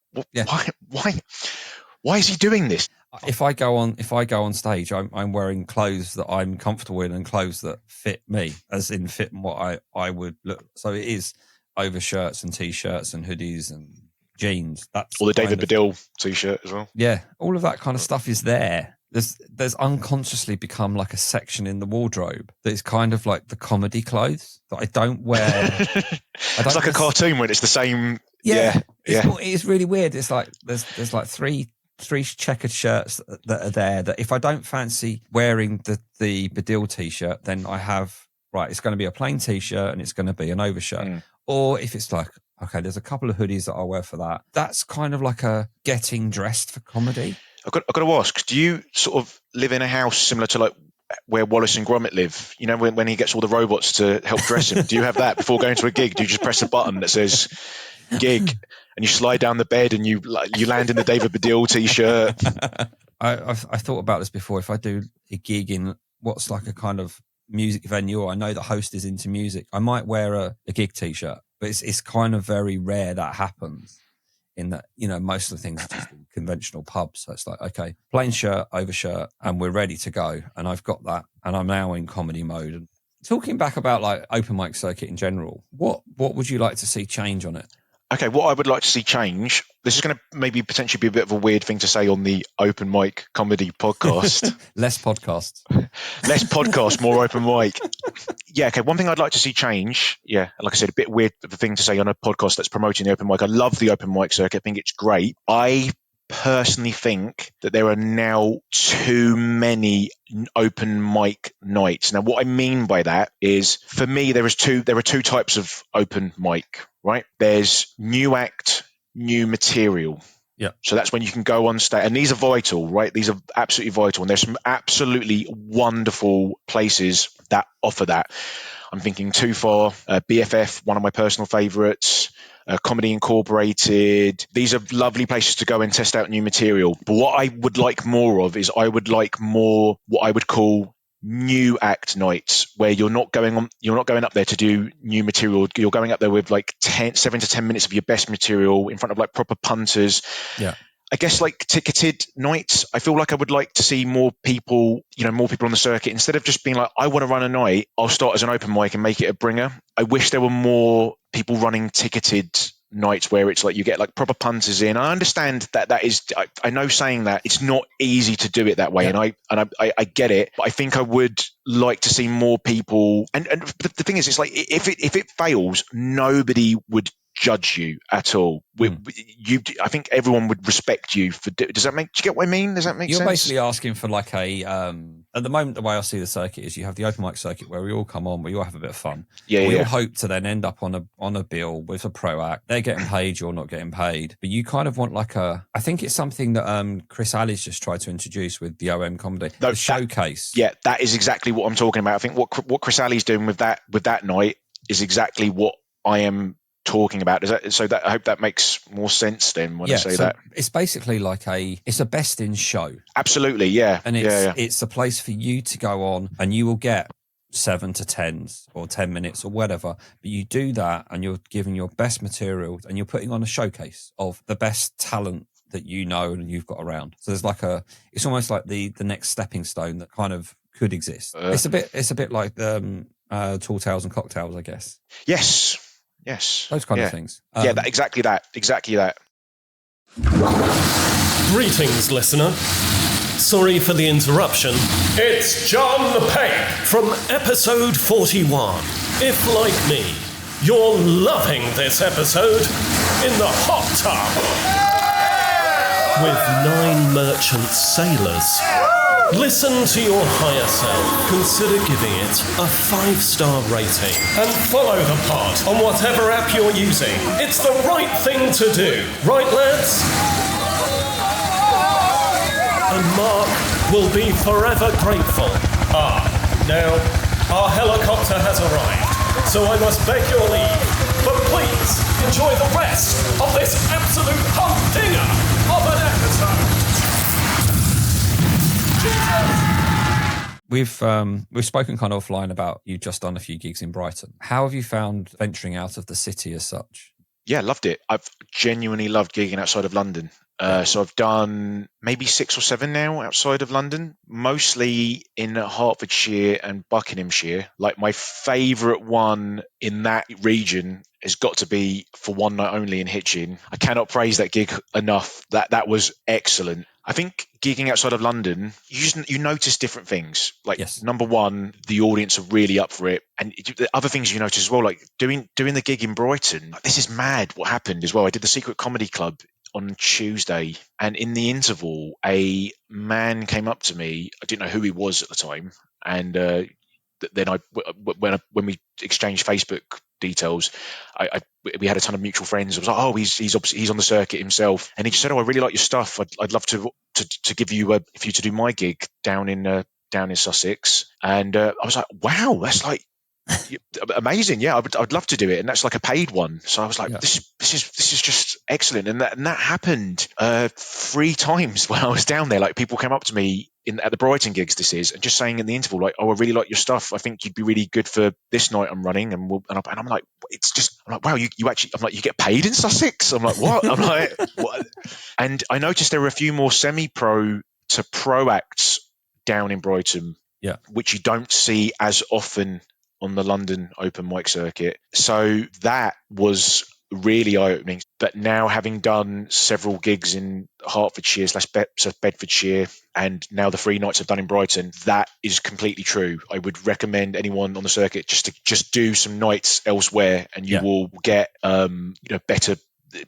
Why is he doing this?" If I go on stage, I'm wearing clothes that I'm comfortable in and clothes that fit me, as in fit what I would look. So it is over shirts and t-shirts and hoodies and jeans. That's or the David Baddiel t-shirt as well. Yeah, all of that kind of stuff is there. There's unconsciously become like a section in the wardrobe that is kind of like the comedy clothes that I don't wear. It's like a cartoon when it's the same. It's really weird. It's like there's like three checkered shirts that are there that if I don't fancy wearing the Baddiel t-shirt, then I have, it's going to be a plain t-shirt and it's going to be an overshirt. Or if it's like, okay, there's a couple of hoodies that I'll wear for that. That's kind of like a getting dressed for comedy. I've got to ask, do you sort of live in a house similar to like where Wallace and Gromit live? When he gets all the robots to help dress him, do you have that before going to a gig? Do you just press a button that says gig and you slide down the bed and you land in the David Baddiel t-shirt? I thought about this before. If I do a gig in what's like a kind of music venue, or I know the host is into music, I might wear a gig t-shirt, but it's kind of very rare that happens. In that, most of the things are just in conventional pubs. So it's like, okay, plain shirt, overshirt, and we're ready to go. And I've got that, and I'm now in comedy mode. And talking back about like open mic circuit in general, what would you like to see change on it? Okay, what I would like to see change, this is going to maybe potentially be a bit of a weird thing to say on the open mic comedy podcast. Less podcasts. Less podcast, more open mic. Yeah, okay, one thing I'd like to see change, like I said, a bit weird of a thing to say on a podcast that's promoting the open mic. I love the open mic circuit. I think it's great. I personally think that there are now too many open mic nights. Now, what I mean by that is, for me, there are two types of open mic, right? There's new act, new material. Yeah. So that's when you can go on stage. And these are vital, right? These are absolutely vital. And there's some absolutely wonderful places that offer that. I'm thinking Too Far, BFF, one of my personal favorites, Comedy Incorporated. These are lovely places to go and test out new material. But what I would like more of is I would like more what I would call new act nights, where you're not going up there to do new material. You're going up there with like 7 to 10 minutes of your best material in front of like proper punters. Yeah. I guess like ticketed nights, I feel like I would like to see more people on the circuit. Instead of just being like, I want to run a night, I'll start as an open mic and make it a bringer. I wish there were more people running ticketed nights where it's like you get like proper punters in. I understand that is, I know saying that it's not easy to do it that way, Yeah. and I get it, but I think I would like to see more people. And the thing is, it's like if it fails, nobody would judge you at all. I think everyone would respect you for. Do you get what I mean? Does that make sense? You're basically asking for like a at the moment, the way I see the circuit is you have the open mic circuit where we all come on, we all have a bit of fun. We all hope to then end up on a bill with a pro act. They're getting paid, you're not getting paid. But you kind of want like I think it's something that Chris Alley's just tried to introduce with the OM comedy, the showcase. That is exactly what I'm talking about. I think what Chris Alley's doing with that night is exactly what I am talking about. I hope that makes more sense then when I say that. It's basically like it's a best in show. Absolutely, yeah. And it's a place for you to go on and you will get 7 to 10s or 10 minutes or whatever. But you do that and you're giving your best material and you're putting on a showcase of the best talent that you know and you've got around. So there's like it's almost like the next stepping stone that kind of could exist. It's a bit like the Tall Tales and Cocktails, I guess. Yes. Those kind of things. Exactly that. Greetings, listener. Sorry for the interruption. It's John Payne from episode 41. If, like me, you're loving this episode, in the hot tub with 9 merchant sailors, listen to your higher self, consider giving it a 5-star rating, and follow the pod on whatever app you're using. It's the right thing to do, right lads? And Mark will be forever grateful. Now, our helicopter has arrived, so I must beg your leave, but please enjoy the rest of this absolute humdinger of an episode. We've spoken kind of offline about you just done a few gigs in Brighton. How have you found venturing out of the city as such? Yeah, loved it. I've genuinely loved gigging outside of London. So I've done maybe 6 or 7 now outside of London, mostly in Hertfordshire and Buckinghamshire. Like my favourite one in that region has got to be For One Night Only in Hitchin. I cannot praise that gig enough. That was excellent. I think gigging outside of London, you notice different things. Like, number one, the audience are really up for it. And the other things you notice as well, like doing the gig in Brighton. This is mad what happened as well. I did the Secret Comedy Club on Tuesday, and in the interval, a man came up to me. I didn't know who he was at the time. And then when we exchanged Facebook details, we had a ton of mutual friends. I was like, oh, he's on the circuit himself, and he just said, oh, I really like your stuff. I'd love to give you for you to do my gig down in Sussex. And I was like, wow, that's like amazing. Yeah, I'd love to do it, and that's like a paid one. So I was like, this is just excellent. And that happened 3 times when I was down there. Like people came up to me at the Brighton gigs, and just saying in the interval, like, oh, I really like your stuff. I think you'd be really good for this night I'm running. And I'm like, I'm like, wow, you actually, I'm like, you get paid in Sussex? I'm like, what? I'm like, what? And I noticed there were a few more semi-pro to pro acts down in Brighton, which you don't see as often on the London open mic circuit. So that was really eye-opening. But now, having done several gigs in Hertfordshire / Bedfordshire, and now the 3 nights I've done in Brighton, that is completely true. I would recommend anyone on the circuit just do some nights elsewhere, and you will get better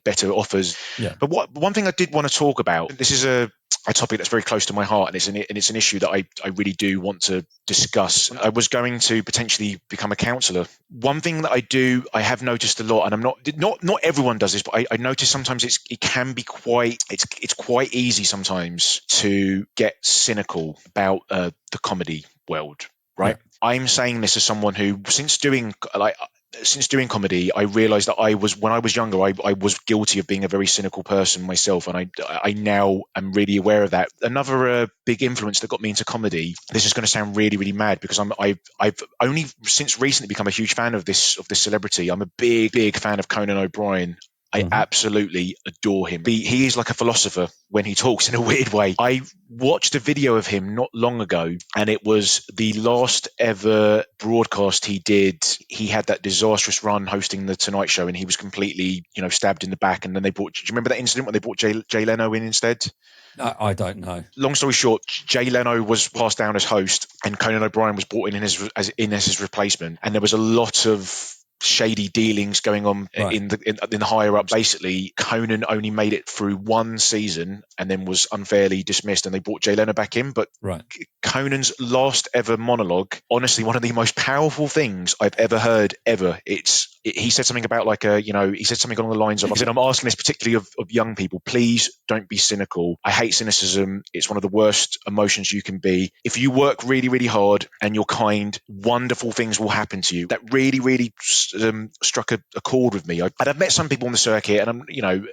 better offers. Yeah. But one thing I did want to talk about, this is a topic that's very close to my heart, and it's an issue that I really do want to discuss. I was going to potentially become a counsellor. One thing that I have noticed a lot, and I'm not everyone does this, but I notice sometimes it can be it's quite easy sometimes to get cynical about the comedy world, right? Yeah. I'm saying this as someone who, since doing comedy, I realized that when I was younger, I was guilty of being a very cynical person myself, and I now am really aware of that. Another big influence that got me into comedy. This is going to sound really, really mad because I've only since recently become a huge fan of this celebrity. I'm a big fan of Conan O'Brien. I absolutely adore him. He is like a philosopher when he talks in a weird way. I watched a video of him not long ago, and it was the last ever broadcast he did. He had that disastrous run hosting the Tonight Show, and he was completely, stabbed in the back. And then do you remember that incident when they brought Jay Leno in instead? No, I don't know. Long story short, Jay Leno was passed down as host, and Conan O'Brien was brought in as his replacement. And there was a lot of shady dealings going on in the higher up. Basically, Conan only made it through one season and then was unfairly dismissed, and they brought Jay Leno back in. But Conan's last ever monologue, honestly, one of the most powerful things I've ever heard ever. He said something about he said something along the lines of, I'm asking this particularly of young people, please don't be cynical. I hate cynicism. It's one of the worst emotions you can be. If you work really, really hard and you're kind, wonderful things will happen to you. That really, really struck a chord with me. I've met some people on the circuit, and I'm,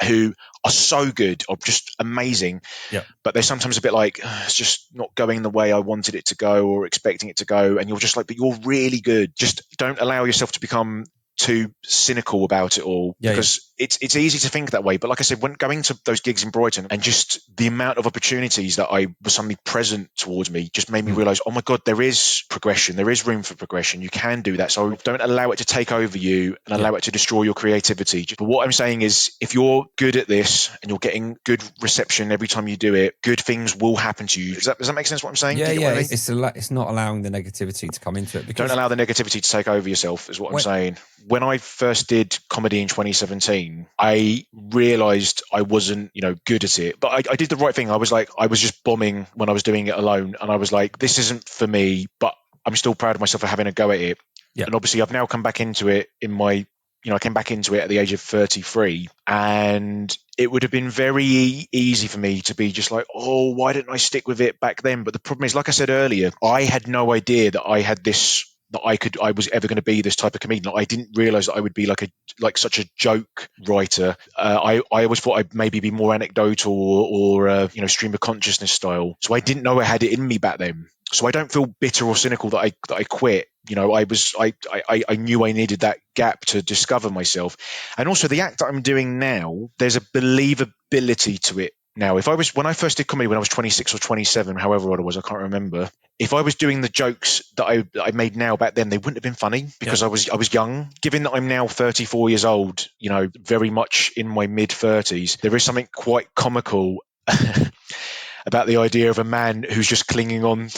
who are so good, or just amazing. Yeah. But they're sometimes a bit like, it's just not going the way I wanted it to go or expecting it to go. And you're just like, but you're really good. Just don't allow yourself to become too cynical about it all, because it's easy to think that way. But like I said, when going to those gigs in Brighton, and just the amount of opportunities that I was suddenly present towards me just made me realize, oh my God, there is progression. There is room for progression. You can do that. So don't allow it to take over you and allow it to destroy your creativity. But what I'm saying is, if you're good at this and you're getting good reception every time you do it, good things will happen to you. Does that make sense what I'm saying? Yeah, what I mean? It's not allowing the negativity to come into it. Don't allow the negativity to take over yourself, is what I'm saying. When I first did comedy in 2017, I realized I wasn't, good at it. But I did the right thing. I was just bombing when I was doing it alone. And I was like, this isn't for me, but I'm still proud of myself for having a go at it. Yeah. And obviously I've now come back into it I came back into it at the age of 33, and it would have been very easy for me to be just like, oh, why didn't I stick with it back then? But the problem is, like I said earlier, I had no idea that I had this, that I was ever going to be this type of comedian. I didn't realize that I would be like such a joke writer. I always thought I'd maybe be more anecdotal or stream of consciousness style. So I didn't know I had it in me back then. So I don't feel bitter or cynical that I quit. I knew I needed that gap to discover myself. And also the act that I'm doing now, there's a believability to it now. When I first did comedy when I was 26 or 27, however old I was, I can't remember. If I was doing the jokes that I made now back then, they wouldn't have been funny because I was young. Given that I'm now 34 years old, very much in my mid 30s, there is something quite comical about the idea of a man who's just clinging on.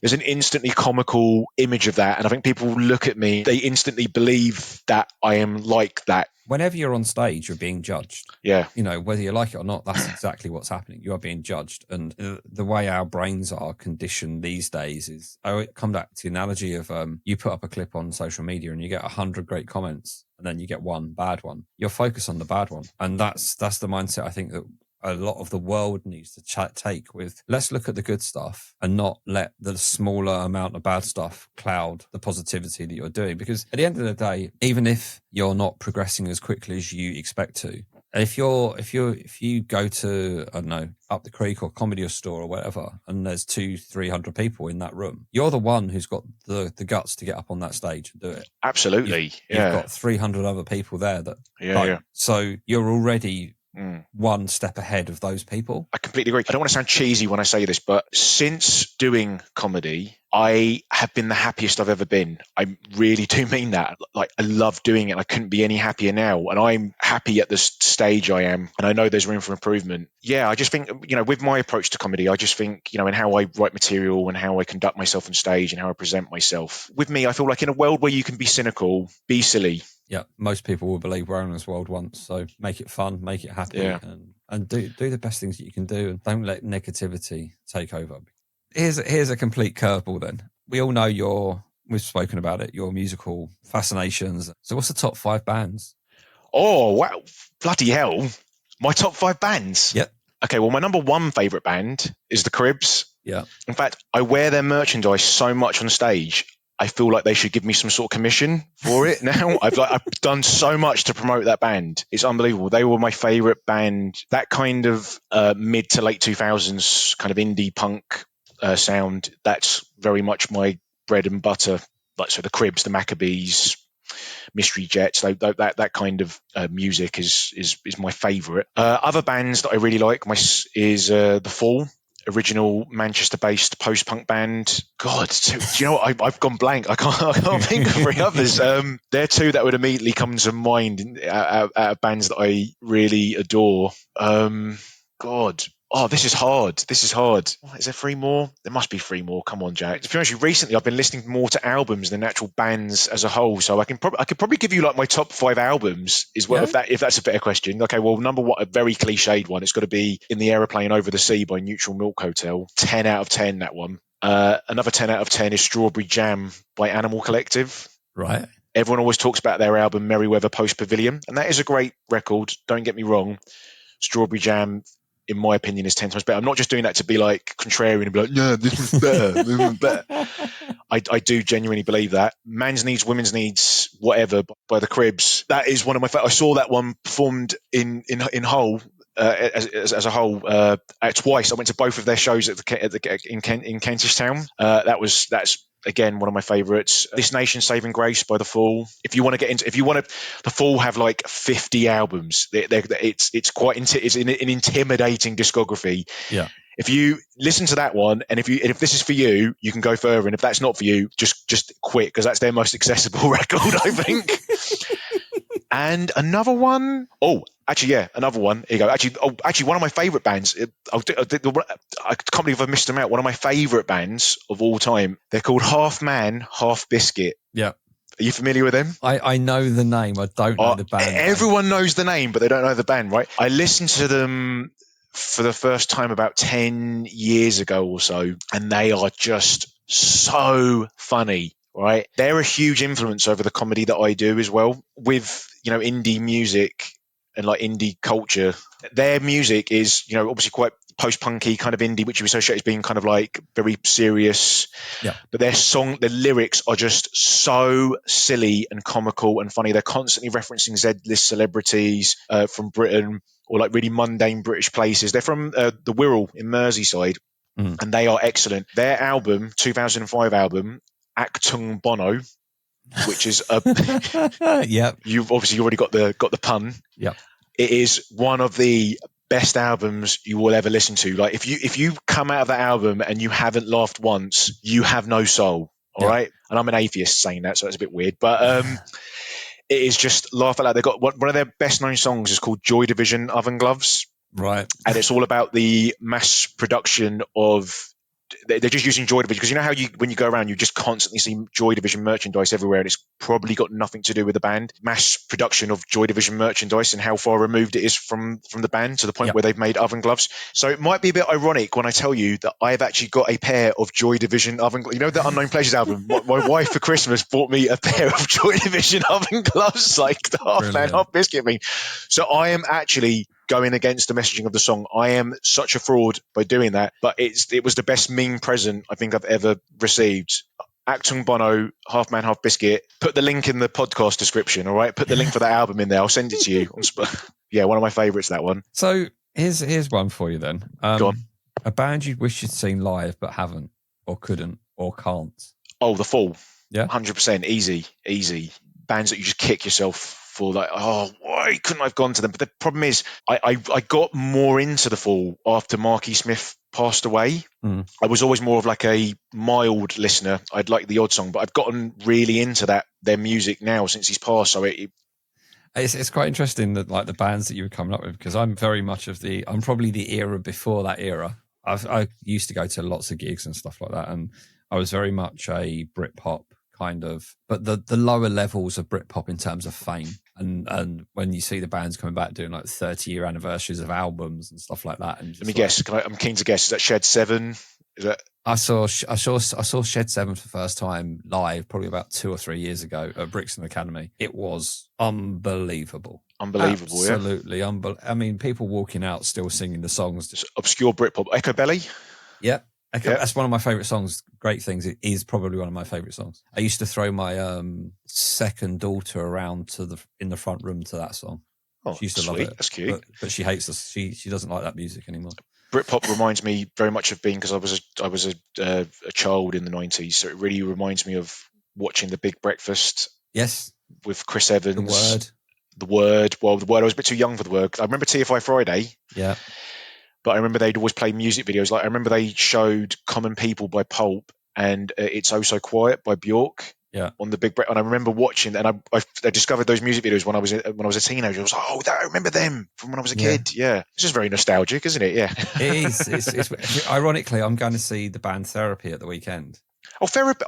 There's an instantly comical image of that. And I think people look at me, they instantly believe that I am like that. Whenever you're on stage, you're being judged. Yeah. Whether you like it or not, that's exactly what's happening. You are being judged. And the way our brains are conditioned these days is, I come back to the analogy of you put up a clip on social media and you get 100 great comments and then you get one bad one. You're focused on the bad one. And that's the mindset I think that a lot of the world needs to take with, let's look at the good stuff and not let the smaller amount of bad stuff cloud the positivity that you're doing. Because at the end of the day, even if you're not progressing as quickly as you expect to, if you go to, I don't know, up the creek or Comedy Store or whatever, and there's 200-300 people in that room, you're the one who's got the guts to get up on that stage and do it. Absolutely. You've got 300 other people there that don't. Yeah. So you're already one step ahead of those people. I completely agree. I don't want to sound cheesy when I say this, but since doing comedy, I have been the happiest I've ever been. I really do mean that. Like, I love doing it. I couldn't be any happier now. And I'm happy at the stage I am. And I know there's room for improvement. Yeah, I just think, with my approach to comedy, I just think, and how I write material and how I conduct myself on stage and how I present myself. With me, I feel like in a world where you can be cynical, be silly. Yeah, most people will believe we're in this world once, so make it fun, make it happy, Yeah. and do the best things that you can do, and don't let negativity take over. Here's a complete curveball then. We all know we've spoken about it, your musical fascinations. So what's the top 5 bands? Oh, wow. Bloody hell. My top 5 bands? Yep. Okay, well, my number 1 favourite band is the Cribs. Yeah. In fact, I wear their merchandise so much on stage, I feel like they should give me some sort of commission for it now. I've done so much to promote that band. It's unbelievable. They were my favourite band. That kind of mid to late 2000s kind of indie punk sound, that's very much my bread and butter. Like, so the Cribs, the Maccabees, Mystery Jets, that kind of music is my favourite. Other bands that I really like is The Fall, original Manchester-based post-punk band. God, do you know what? I've gone blank. I can't think of 3 others. They're 2 that would immediately come to mind out of bands that I really adore. God. Oh, this is hard. Is there 3 more? There must be 3 more. Come on, Jack. To be honest with you, recently I've been listening more to albums than actual bands as a whole. So I could probably give you like my top 5 albums as well, if that's a better question. Okay, well, number 1, a very cliched one. It's got to be In the Aeroplane Over the Sea by Neutral Milk Hotel. 10 out of 10, that one. Another 10 out of 10 is Strawberry Jam by Animal Collective. Right. Everyone always talks about their album Merryweather Post Pavilion, and that is a great record. Don't get me wrong. Strawberry Jam, in my opinion, is 10 times better. I'm not just doing that to be like contrarian and be like, yeah, this one's better. This one's better. I do genuinely believe that. Man's Needs, Women's Needs, whatever, by the Cribs. That is one of my favorites. I saw that one performed in Hull. As a whole, twice. I went to both of their shows in Kentish Town. That's again one of my favourites. This Nation Saving Grace by The Fall. The Fall have like 50 albums. It's quite it's an intimidating discography. Yeah. If you listen to that one, and if this is for you, you can go further. And if that's not for you, just quit, because that's their most accessible record, I think. And another one. Oh, actually, yeah, another one. Here you go. Actually, one of my favourite bands. I can't believe I've missed them out. One of my favourite bands of all time. They're called Half Man, Half Biscuit. Yeah. Are you familiar with them? I know the name. I don't know the band. Everyone knows the name, but they don't know the band, right? I listened to them for the first time about 10 years ago or so, and they are just so funny. Right, they're a huge influence over the comedy that I do as well, with indie music and like indie culture. Their music is obviously quite post-punky kind of indie, which you associate as being kind of like very serious. Yeah. But their lyrics are just so silly and comical and funny. They're constantly referencing Z-list celebrities from Britain, or like really mundane British places. They're from the Wirral in Merseyside, and they are excellent. Their album, 2005 album, Actung Bono, which is yep. You've obviously already got the pun. Yep. It is one of the best albums you will ever listen to. Like if you come out of that album and you haven't laughed once, you have no soul. All right. And I'm an atheist saying that, so that's a bit weird. But it is just laugh out loud. They've got one of their best known songs is called Joy Division Oven Gloves. Right. And it's all about the mass production of. They're just using Joy Division, because you know how when you go around, you just constantly see Joy Division merchandise everywhere, and it's probably got nothing to do with the band. Mass production of Joy Division merchandise, and how far removed it is from the band, to the point where they've made oven gloves. So it might be a bit ironic when I tell you that I've actually got a pair of Joy Division oven gloves. You know, the Unknown Pleasures album? My wife for Christmas bought me a pair of Joy Division oven gloves, like the Half Man, Half Biscuit thing. So I am actually going against the messaging of the song. I am such a fraud by doing that, but it was the best meme present I think I've ever received. Actung Bono, Half Man, Half Biscuit. Put the link in the podcast description, all right? Put the link for that album in there. I'll send it to you. Yeah, one of my favourites, that one. So here's one for you then. Go on. A band you wish you'd seen live but haven't, or couldn't, or can't. Oh, The Fall. Yeah. 100%. Easy. Bands that you just kick yourself for, like, oh, why couldn't I have gone to them? But the problem is, I got more into The Fall after Marky Smith passed away. I was always more of like a mild listener. I'd like the odd song, but I've gotten really into their music now since he's passed. So it's quite interesting that like the bands that you were coming up with, because I'm very much I'm probably the era before that era. I used to go to lots of gigs and stuff like that, and I was very much a Britpop kind of, but the lower levels of Britpop in terms of fame. And when you see the bands coming back doing like 30-year anniversaries of albums and stuff like that, and just Let me guess. I'm keen to guess. Is that Shed 7? Is that? I saw Shed 7 for the first time live probably about 2 or 3 years ago at Brixton Academy. It was unbelievable. Unbelievable, absolutely I mean, people walking out still singing the songs. Just obscure Britpop. Echo Belly? Yeah. That's one of my favourite songs. Great Things. It is probably one of my favourite songs. I used to throw my second daughter around in the front room to that song. Oh, she used to sweet. love it. That's cute. But she hates us. She doesn't like that music anymore. Britpop reminds me very much of being, because I was a child in the 90s, so it really reminds me of watching The Big Breakfast. Yes. With Chris Evans. The Word. Well, The Word, I was a bit too young for The Word. I remember TFI Friday. Yeah. But I remember they'd always play music videos. Like I remember they showed Common People by Pulp and It's Oh So Quiet by Bjork. Yeah. On the Big Break, and I remember watching, and I discovered those music videos when I was a teenager. I was like, oh, I remember them from when I was a kid. Yeah, it's just very nostalgic, isn't it? Yeah, it is. It's ironically, I'm going to see the band Therapy at the weekend. Oh, Therapy,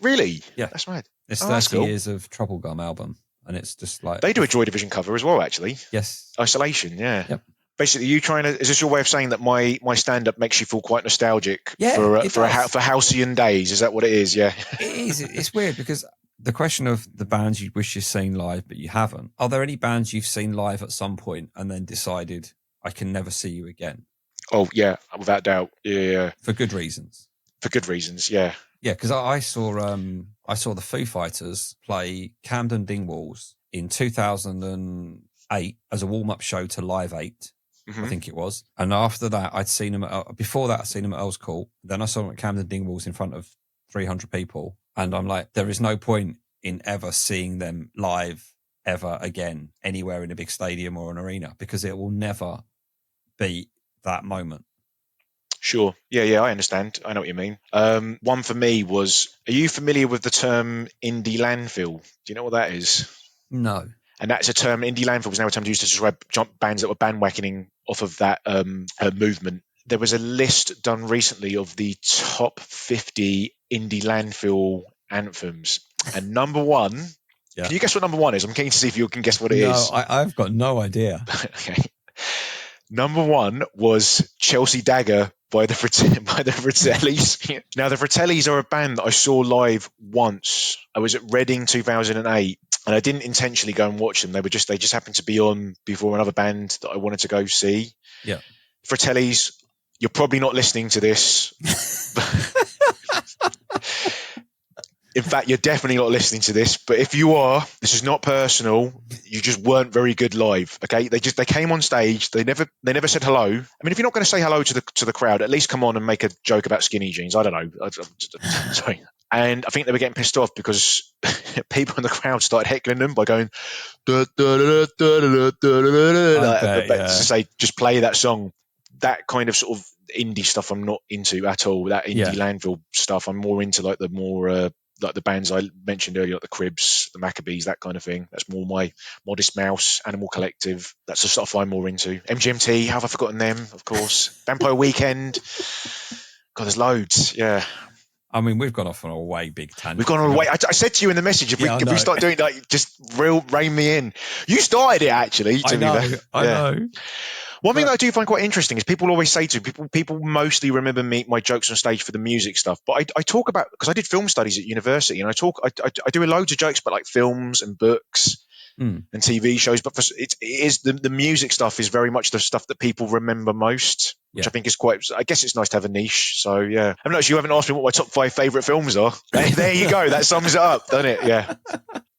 really? Yeah, that's right. It's 30 years of Trouble Gum album, and it's just like they do a Joy Division cover as well, actually. Yes, Isolation. Yeah. Yep. Basically, is this your way of saying that my stand-up makes you feel quite nostalgic for halcyon days? Is that what it is? Yeah. It is. It's weird because the question of the bands you wish you'd seen live but you haven't. Are there any bands you've seen live at some point and then decided I can never see you again? Oh yeah, without doubt. Yeah. For good reasons. Yeah. Yeah, because I saw the Foo Fighters play Camden Dingwalls in 2008 as a warm-up show to Live 8. I think it was. And after that, I'd seen him before that, I'd seen him at Earls Court. Then I saw him at Camden Dingwalls in front of 300 people. And I'm like, there is no point in ever seeing them live ever again, anywhere in a big stadium or an arena, because it will never be that moment. Sure. Yeah, I understand. I know what you mean. One for me was, are you familiar with the term indie landfill? Do you know what that is? No. And that's a term, indie landfill was now a term used to describe bands that were bandwagoning off of that movement. There was a list done recently of the top 50 indie landfill anthems. And number one, Can you guess what number one is? I'm keen to see if you can guess what it is. No, I've got no idea. Okay. Number one was Chelsea Dagger by the Fratellis. Now, the Fratellis are a band that I saw live once. I was at Reading 2008, and I didn't intentionally go and watch them. They just happened to be on before another band that I wanted to go see. Yeah. Fratellis, you're probably not listening to this. In fact, you're definitely not listening to this. But if you are, this is not personal. You just weren't very good live. Okay, they came on stage. They never said hello. I mean, if you're not going to say hello to the crowd, at least come on and make a joke about skinny jeans. I don't know. Sorry. And I think they were getting pissed off because people in the crowd started heckling them by going, to say, just play that song. That kind of sort of indie stuff I'm not into at all. That indie landfill stuff, I'm more into like the more like the bands I mentioned earlier, like the Cribs, the Maccabees, that kind of thing. That's more my Modest Mouse, Animal Collective. That's the stuff I'm more into. MGMT, have I forgotten them? Of course. Vampire Weekend. God, there's loads. Yeah. I mean, we've gone off on a way big tangent. We've gone on a way. I said to you in the message, if we start doing like, just rein me in. You started it actually. I know. One thing that I do find quite interesting is people always say to people mostly remember my jokes on stage for the music stuff, but I talk about, because I did film studies at university, and I do loads of jokes about like films and books and TV shows, but it is the music stuff is very much the stuff that people remember most, which I think is quite. I guess it's nice to have a niche. So yeah, I've noticed you haven't asked me what my top 5 favourite films are. There you go. That sums it up, doesn't it? Yeah.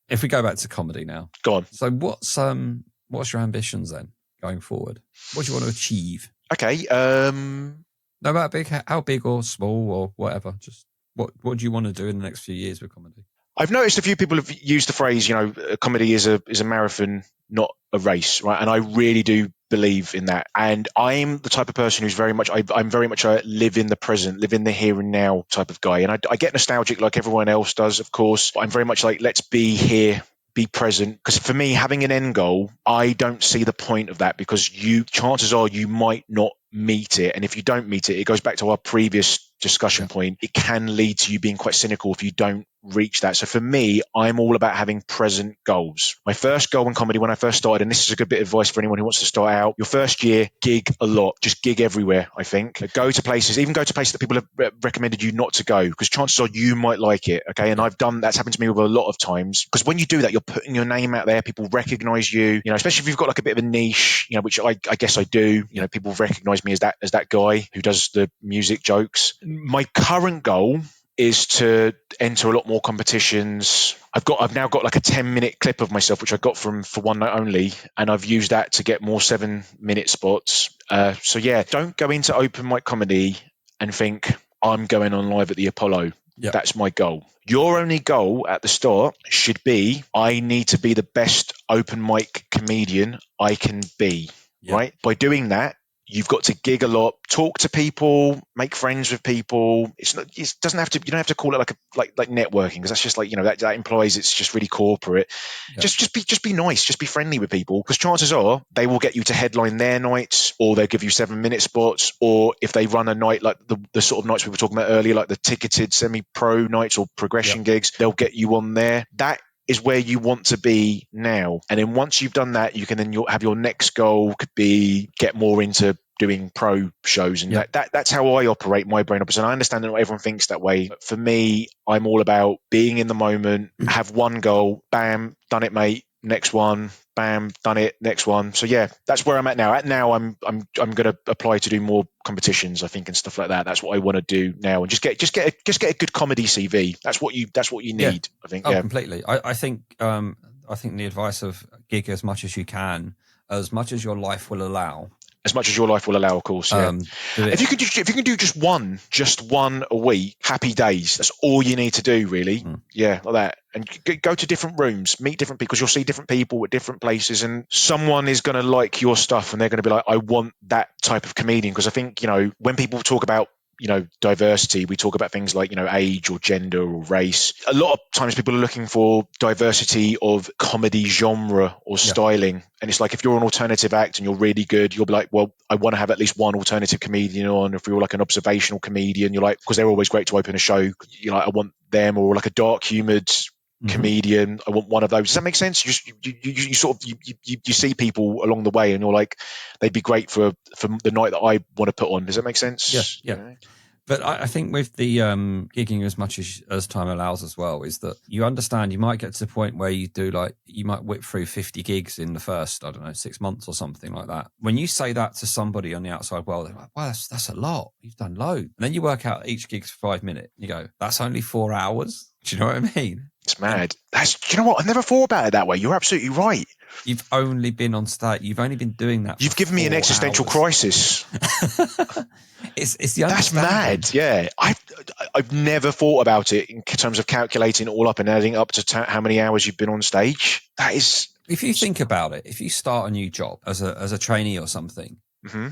If we go back to comedy now, go on. So what's your ambitions then going forward? What do you want to achieve? Okay. No matter how big or small or whatever, just what do you want to do in the next few years with comedy? I've noticed a few people have used the phrase, comedy is a marathon, not a race, right? And I really do believe in that. And I'm the type of person who's I'm very much a live in the present, live in the here and now type of guy. And I get nostalgic like everyone else does, of course. But I'm very much like, let's be here, be present. Because for me, having an end goal, I don't see the point of that, because chances are you might not meet it. And if you don't meet it, it goes back to our previous discussion point. It can lead to you being quite cynical if you don't reach that. So for me, I'm all about having present goals. My first goal in comedy when I first started, and this is a good bit of advice for anyone who wants to start out, your first year, gig a lot. Just gig everywhere, I think. Go to places that people have recommended you not to go, because chances are you might like it, okay? And that's happened to me with a lot of times, because when you do that, you're putting your name out there, people recognize you, especially if you've got like a bit of a niche, which I guess I do. People recognize me as that guy who does the music jokes. My current goal is to enter a lot more competitions. I've now got like a 10-minute clip of myself, which I got for One Night Only, and I've used that to get more 7-minute spots. So yeah, don't go into open mic comedy and think I'm going on live at the Apollo. Yep. That's my goal. Your only goal at the start should be, I need to be the best open mic comedian I can be, right? By doing that, you've got to gig a lot, talk to people, make friends with people. You don't have to call it like networking, because that's just like, that implies it's just really corporate. Yeah. Just be nice, just be friendly with people, because chances are they will get you to headline their nights, or they'll give you 7-minute spots, or if they run a night like the sort of nights we were talking about earlier, like the ticketed semi-pro nights or progression gigs, they'll get you on there. That is where you want to be now. And then once you've done that, you can then have your next goal could be get more into doing pro shows. And that's how I operate, my brain operates. And I understand that not everyone thinks that way. But for me, I'm all about being in the moment, have one goal, bam, done it, mate. Next one, bam, done it. Next one. So yeah, that's where I'm at now. I'm going to apply to do more competitions, I think, and stuff like that. That's what I want to do now, and just get a good comedy CV. That's what you need. Yeah. I think. Oh, completely. I think the advice of gig as much as you can, as much as your life will allow. As much as your life will allow, of course. Yeah. If you can do just one a week, happy days. That's all you need to do, really. Yeah, like that. And go to different rooms, meet different people, because you'll see different people at different places, and someone is going to like your stuff, and they're going to be like, I want that type of comedian. Because I think, when people talk about diversity, we talk about things like, age or gender or race. A lot of times people are looking for diversity of comedy genre or styling. And it's like, if you're an alternative act and you're really good, you'll be like, well, I want to have at least one alternative comedian on. If you're like an observational comedian, you're like, because they're always great to open a show, you're like, I want them. Or like a dark humored comedian, I want one of those. Does that make sense? You sort of you see people along the way, and you're like, they'd be great for the night that I want to put on. Does that make sense? Yeah. But I think with the gigging as much as time allows as well, is that you understand you might get to the point where you might whip through 50 gigs in the first, 6 months or something like that. When you say that to somebody on the outside world, they're like, wow, that's a lot. You've done loads. And then you work out each gig's 5 minutes. You go, that's only 4 hours. Do you know what I mean? It's mad. Do you know what? I never thought about it that way. You're absolutely right. You've only been on stage. You've only been doing that. You've given me an existential crisis. It's the That's mad. Yeah, I've never thought about it in terms of calculating it all up and adding up to how many hours you've been on stage. That is. If you think about it, if you start a new job as a trainee or something,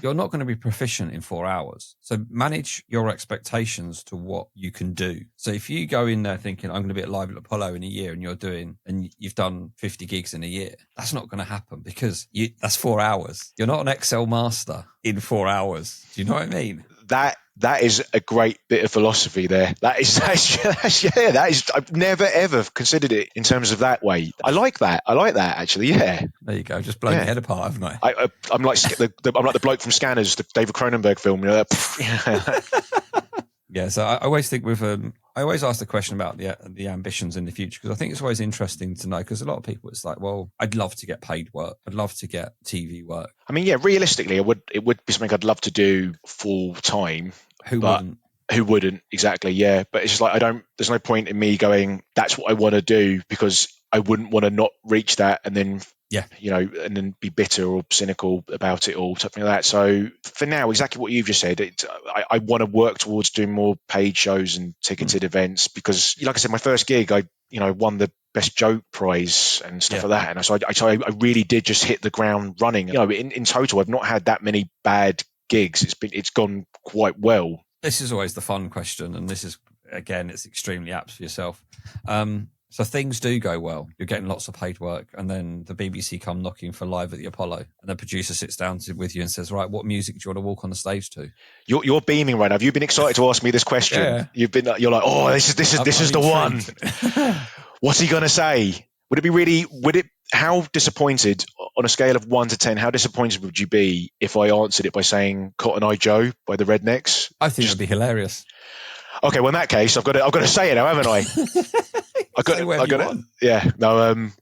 you're not going to be proficient in 4 hours. So manage your expectations to what you can do. So if you go in there thinking, I'm going to be at Live at Apollo in a year, and you've done 50 gigs in a year, that's not going to happen, because that's 4 hours. You're not an Excel master in 4 hours. Do you know what I mean? That is a great bit of philosophy there. That is I've never ever considered it in terms of that way. I like that actually. Yeah. There you go. Just blowing your head apart, haven't I? I'm like the bloke from Scanners, the David Cronenberg film. Yeah. So I always think I always ask the question about the ambitions in the future, because I think it's always interesting to know, because a lot of people, it's like, well, I'd love to get paid work. I'd love to get TV work. I mean, yeah, realistically, it would be something I'd love to do full time. Who wouldn't? Who wouldn't? Exactly. Yeah. But it's just like, there's no point in me going, that's what I want to do, because I wouldn't want to not reach that and then, and then be bitter or cynical about it all, something like that. So for now, exactly what you've just said, I want to work towards doing more paid shows and ticketed events, because like I said, my first gig, I won the best joke prize and stuff like that. And so I really did just hit the ground running. In total, I've not had that many bad gigs. It's gone quite well. This is always the fun question, and this is, again, it's extremely apt for yourself. So things do go well. You're getting lots of paid work, and then the BBC come knocking for Live at the Apollo, and the producer sits down with you and says, "Right, what music do you want to walk on the stage to?" You're beaming right now. Have you been excited to ask me this question? Yeah. You're like, oh, this is the one. What's he gonna say? How disappointed, on a scale of 1 to 10, how disappointed would you be if I answered it by saying Cotton Eye Joe by the Rednecks? I think it'd be hilarious. Okay, well in that case, I've got to say it now, haven't I?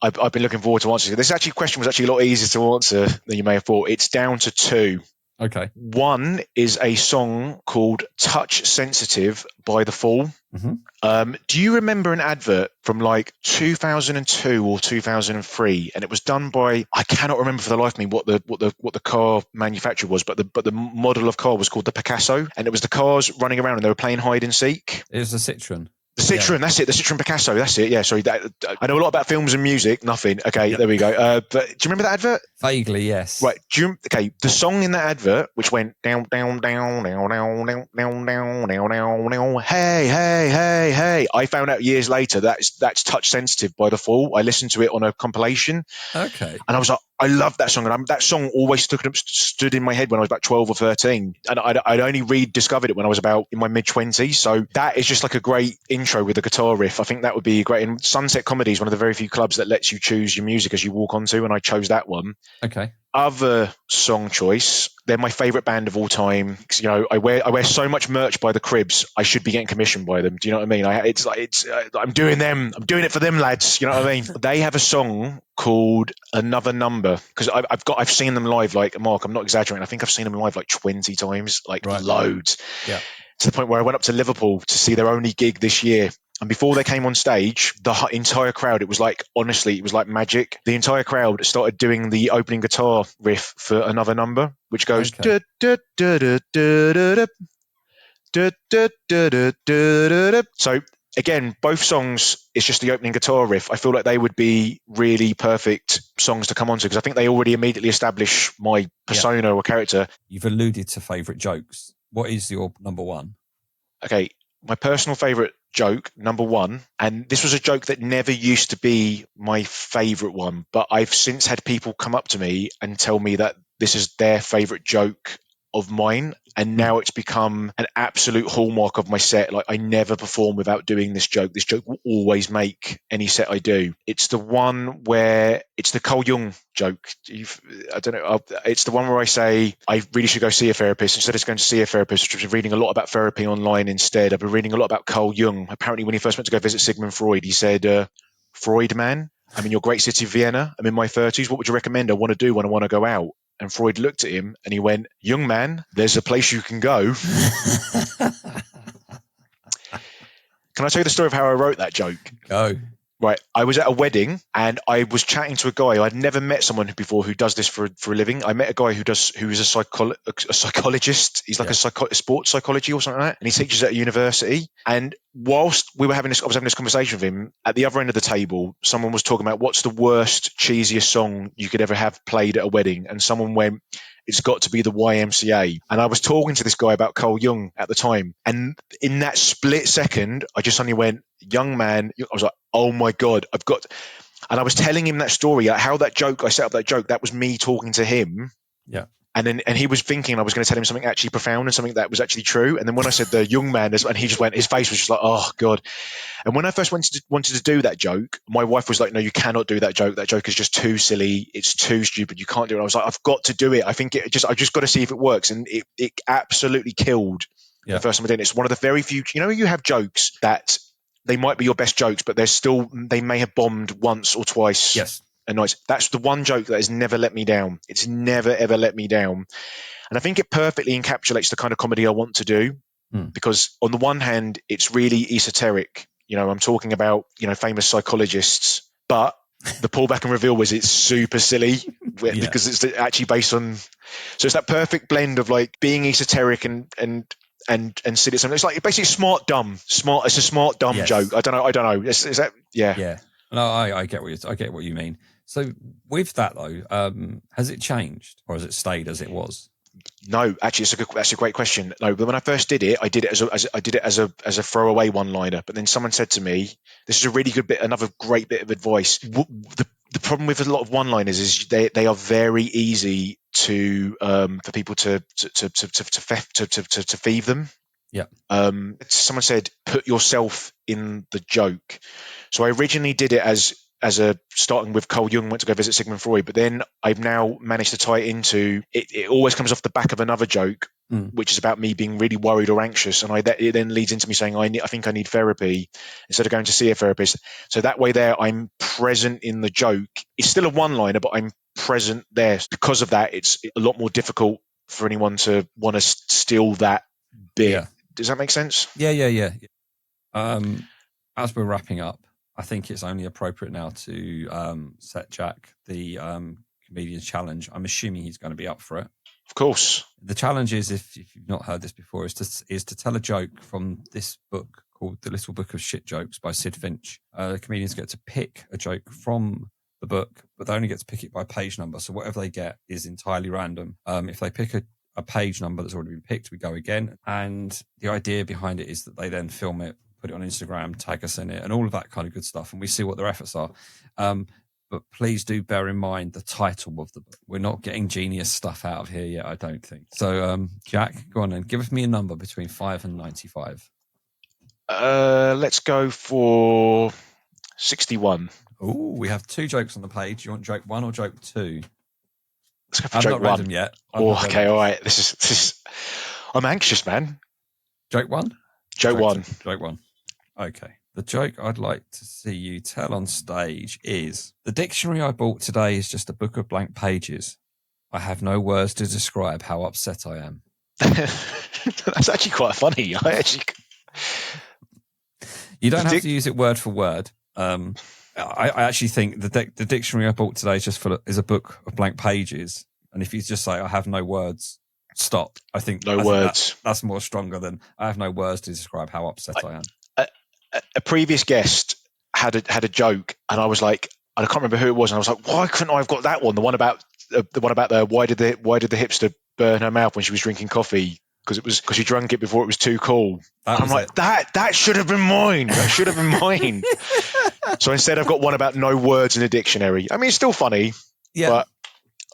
I've been looking forward to answering it. This question was actually a lot easier to answer than you may have thought. It's down to 2. Okay. One is a song called Touch Sensitive by The Fall. Mm-hmm. Do you remember an advert from like 2002 or 2003? And it was done by, I cannot remember for the life of me what the car manufacturer was, but the model of car was called the Picasso. And it was the cars running around and they were playing hide and seek. It was a Citroen. The Citroen, that's it. The Citroen Picasso, that's it. Yeah, sorry. I know a lot about films and music. Nothing. Okay, There we go. But do you remember that advert? Vaguely, yes. Right. The song in that advert, which went down, down, down, down, down, down, down, down, down, down, hey, hey, hey, hey. I found out years later that's Touch Sensitive by The Fall. I listened to it on a compilation. Okay. And I was like, I love that song. And that song always stood in my head when I was about 12 or 13. And I'd only rediscovered it when I was about in my mid-20s. So that is just like a great intro with a guitar riff. I think that would be great. And Sunset Comedy is one of the very few clubs that lets you choose your music as you walk onto, and I chose that one. Okay. Other song choice, they're my favorite band of all time. You know, I wear so much merch by the Cribs. I should be getting commissioned by them. Do you know what I mean? I'm doing them. I'm doing it for them lads. You know what I mean? They have a song called Another Number, because I've seen them live. Like, Mark, I'm not exaggerating. I think I've seen them live like 20 times, like right. Loads. Yeah. To the point where I went up to Liverpool to see their only gig this year. And before they came on stage, the entire crowd, it was like magic. The entire crowd started doing the opening guitar riff for Another Number, which goes... Okay. So, again, both songs, it's just the opening guitar riff. I feel like they would be really perfect songs to come onto, because I think they already immediately establish my persona or character. You've alluded to favourite jokes. What is your number one? Okay, my personal favourite joke, number one, and this was a joke that never used to be my favourite one, but I've since had people come up to me and tell me that this is their favourite joke of mine, and now it's become an absolute hallmark of my set. Like, I never perform without doing this joke. This joke will always make any set I do. It's the one where it's the Carl Jung joke. I don't know. It's the one where I say I really should go see a therapist instead of going to see a therapist. I've been reading a lot about therapy online instead. I've been reading a lot about Carl Jung. Apparently, when he first went to go visit Sigmund Freud, he said, "Freud, man, I'm in your great city of Vienna. I'm in my 30s. What would you recommend I want to do when I want to go out?" And Freud looked at him and he went, "Young man, there's a place you can go." Can I tell you the story of how I wrote that joke? Go. Right. I was at a wedding and I was chatting to a guy. I'd never met someone before who does this for a living. I met a guy who is a psychologist. He's like a sports psychology or something like that. And he teaches at a university. And whilst I was having this conversation with him, at the other end of the table, someone was talking about what's the worst, cheesiest song you could ever have played at a wedding. And someone went, "It's got to be the YMCA." And I was talking to this guy about Carl Jung at the time. And in that split second, I just suddenly went, "Young man." I was like, oh my God, and I was telling him that story, how that joke, I set up that joke, that was me talking to him. Yeah. And he was thinking I was going to tell him something actually profound and something that was actually true. And then when I said the young man, and he just went, his face was just like, oh God. And when I first wanted to do that joke, my wife was like, "No, you cannot do that joke. That joke is just too silly. It's too stupid. You can't do it." And I was like, "I've got to do it. I just got to see if it works." And it absolutely killed the first time I did it. It's one of the very few, you have jokes that they might be your best jokes, but they may have bombed once or twice. Yes. And nice. That's the one joke that has never let me down. It's never, ever let me down. And I think it perfectly encapsulates the kind of comedy I want to do, because on the one hand, it's really esoteric. I'm talking about, famous psychologists, but the pullback and reveal was it's super silly because it's actually based on, so it's that perfect blend of like being esoteric and silly. It's like basically smart dumb. It's a smart dumb joke. I don't know. Is that Yeah. No, I get what you mean. So with that though, has it changed or has it stayed as it was? No, actually, that's a great question. No, but when I first did it, I did it as a throwaway one-liner. But then someone said to me, "This is a really good bit, another great bit of advice." The problem with a lot of one-liners is they are very easy to for people to thieve them. Yeah. Someone said, "Put yourself in the joke." So I originally did it as a starting with Carl Jung went to go visit Sigmund Freud, but then I've now managed to tie it into it always comes off the back of another joke, which is about me being really worried or anxious, and it then leads into me saying I think I need therapy instead of going to see a therapist. So that way there I'm present in the joke. It's still a one-liner, but I'm present there. Because of that, it's a lot more difficult for anyone to want to steal that bit. Yeah. Does that make sense? Yeah. As we're wrapping up, I think it's only appropriate now to set Jack the comedian's challenge. I'm assuming he's going to be up for it. Of course. The challenge is, if you've not heard this before, is to tell a joke from this book called The Little Book of Shit Jokes by Sid Finch. The comedians get to pick a joke from the book, but they only get to pick it by page number. So whatever they get is entirely random. If they pick a page number that's already been picked, we go again. And the idea behind it is that they then film it, put it on Instagram, tag us in it, and all of that kind of good stuff. And we see what their efforts are. But please do bear in mind the title of the book. We're not getting genius stuff out of here yet, I don't think. So, Jack, go on and give me a number between 5 and 95. Let's go for 61. Oh, we have 2 jokes on the page. You want joke 1 or joke 2? Let's go for I'm joke not 1. read them yet. Okay, all right. This is. I'm anxious, man. Joke 1? Joke 1. Joke 1. Okay. The joke I'd like to see you tell on stage is: the dictionary I bought today is just a book of blank pages. I have no words to describe how upset I am. That's actually quite funny. You don't have to use it word for word. I actually think the dictionary I bought today is a book of blank pages. And if you just say, I have no words, stop. I think that's more stronger than I have no words to describe how upset I am. A previous guest had a joke, and I was like, I can't remember who it was, and I was like, why couldn't I have got that one? The one about why did the hipster burn her mouth when she was drinking coffee? Because she drank it before it was too cool. I'm like, that should have been mine. That should have been mine. So instead, I've got one about no words in a dictionary. I mean, it's still funny, but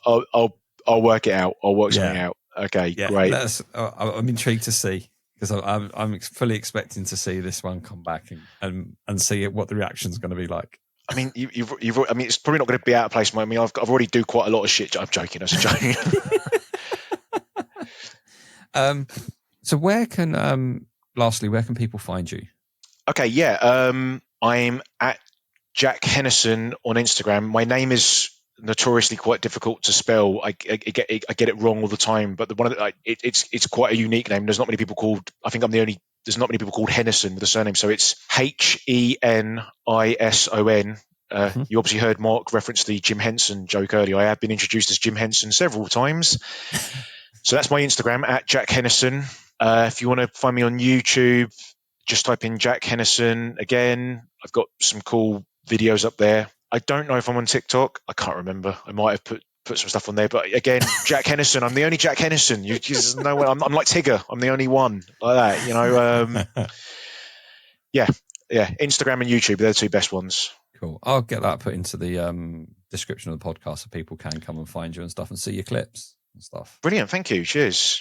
I'll work it out. I'll work something out. Okay, great. I'm intrigued to see, because I'm fully expecting to see this one come back and see what the reaction's going to be like. I mean, I mean, it's probably not going to be out of place. I mean, I've already do quite a lot of shit. I'm joking. That's a joke. So lastly, where can people find you? Okay, yeah. I'm at Jack Henison on Instagram. My name is notoriously quite difficult to spell. I get it wrong all the time. But it's quite a unique name. There's not many people called. I think there's not many people called Henison with a surname. So it's Henison. You obviously heard Marc reference the Jim Henson joke earlier. I have been introduced as Jim Henson several times. So that's my Instagram, at Jack Henison. If you want to find me on YouTube, just type in Jack Henison again. I've got some cool videos up there. I don't know if I'm on TikTok. I can't remember. I might have put some stuff on there. But again, Jack Henison. I'm the only Jack Henison. You just know what I'm like Tigger. I'm the only one like that. You know. Yeah. Instagram and YouTube. They're the 2 best ones. Cool. I'll get that put into the description of the podcast so people can come and find you and stuff and see your clips and stuff. Brilliant. Thank you. Cheers.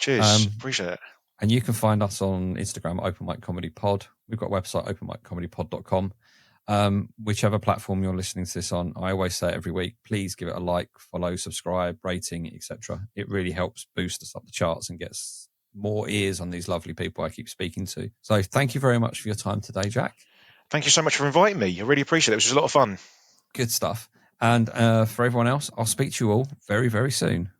Appreciate it. And you can find us on Instagram, Open Mic Comedy Pod. We've got a website, openmiccomedypod.com. Whichever platform you're listening to this on, I always say it every week, please give it a like, follow, subscribe, rating, etc. It really helps boost us up the charts and gets more ears on these lovely people I keep speaking to. So thank you very much for your time today, Jack. Thank you so much for inviting me. I really appreciate it. It was a lot of fun. Good stuff. And for everyone else, I'll speak to you all very, very soon.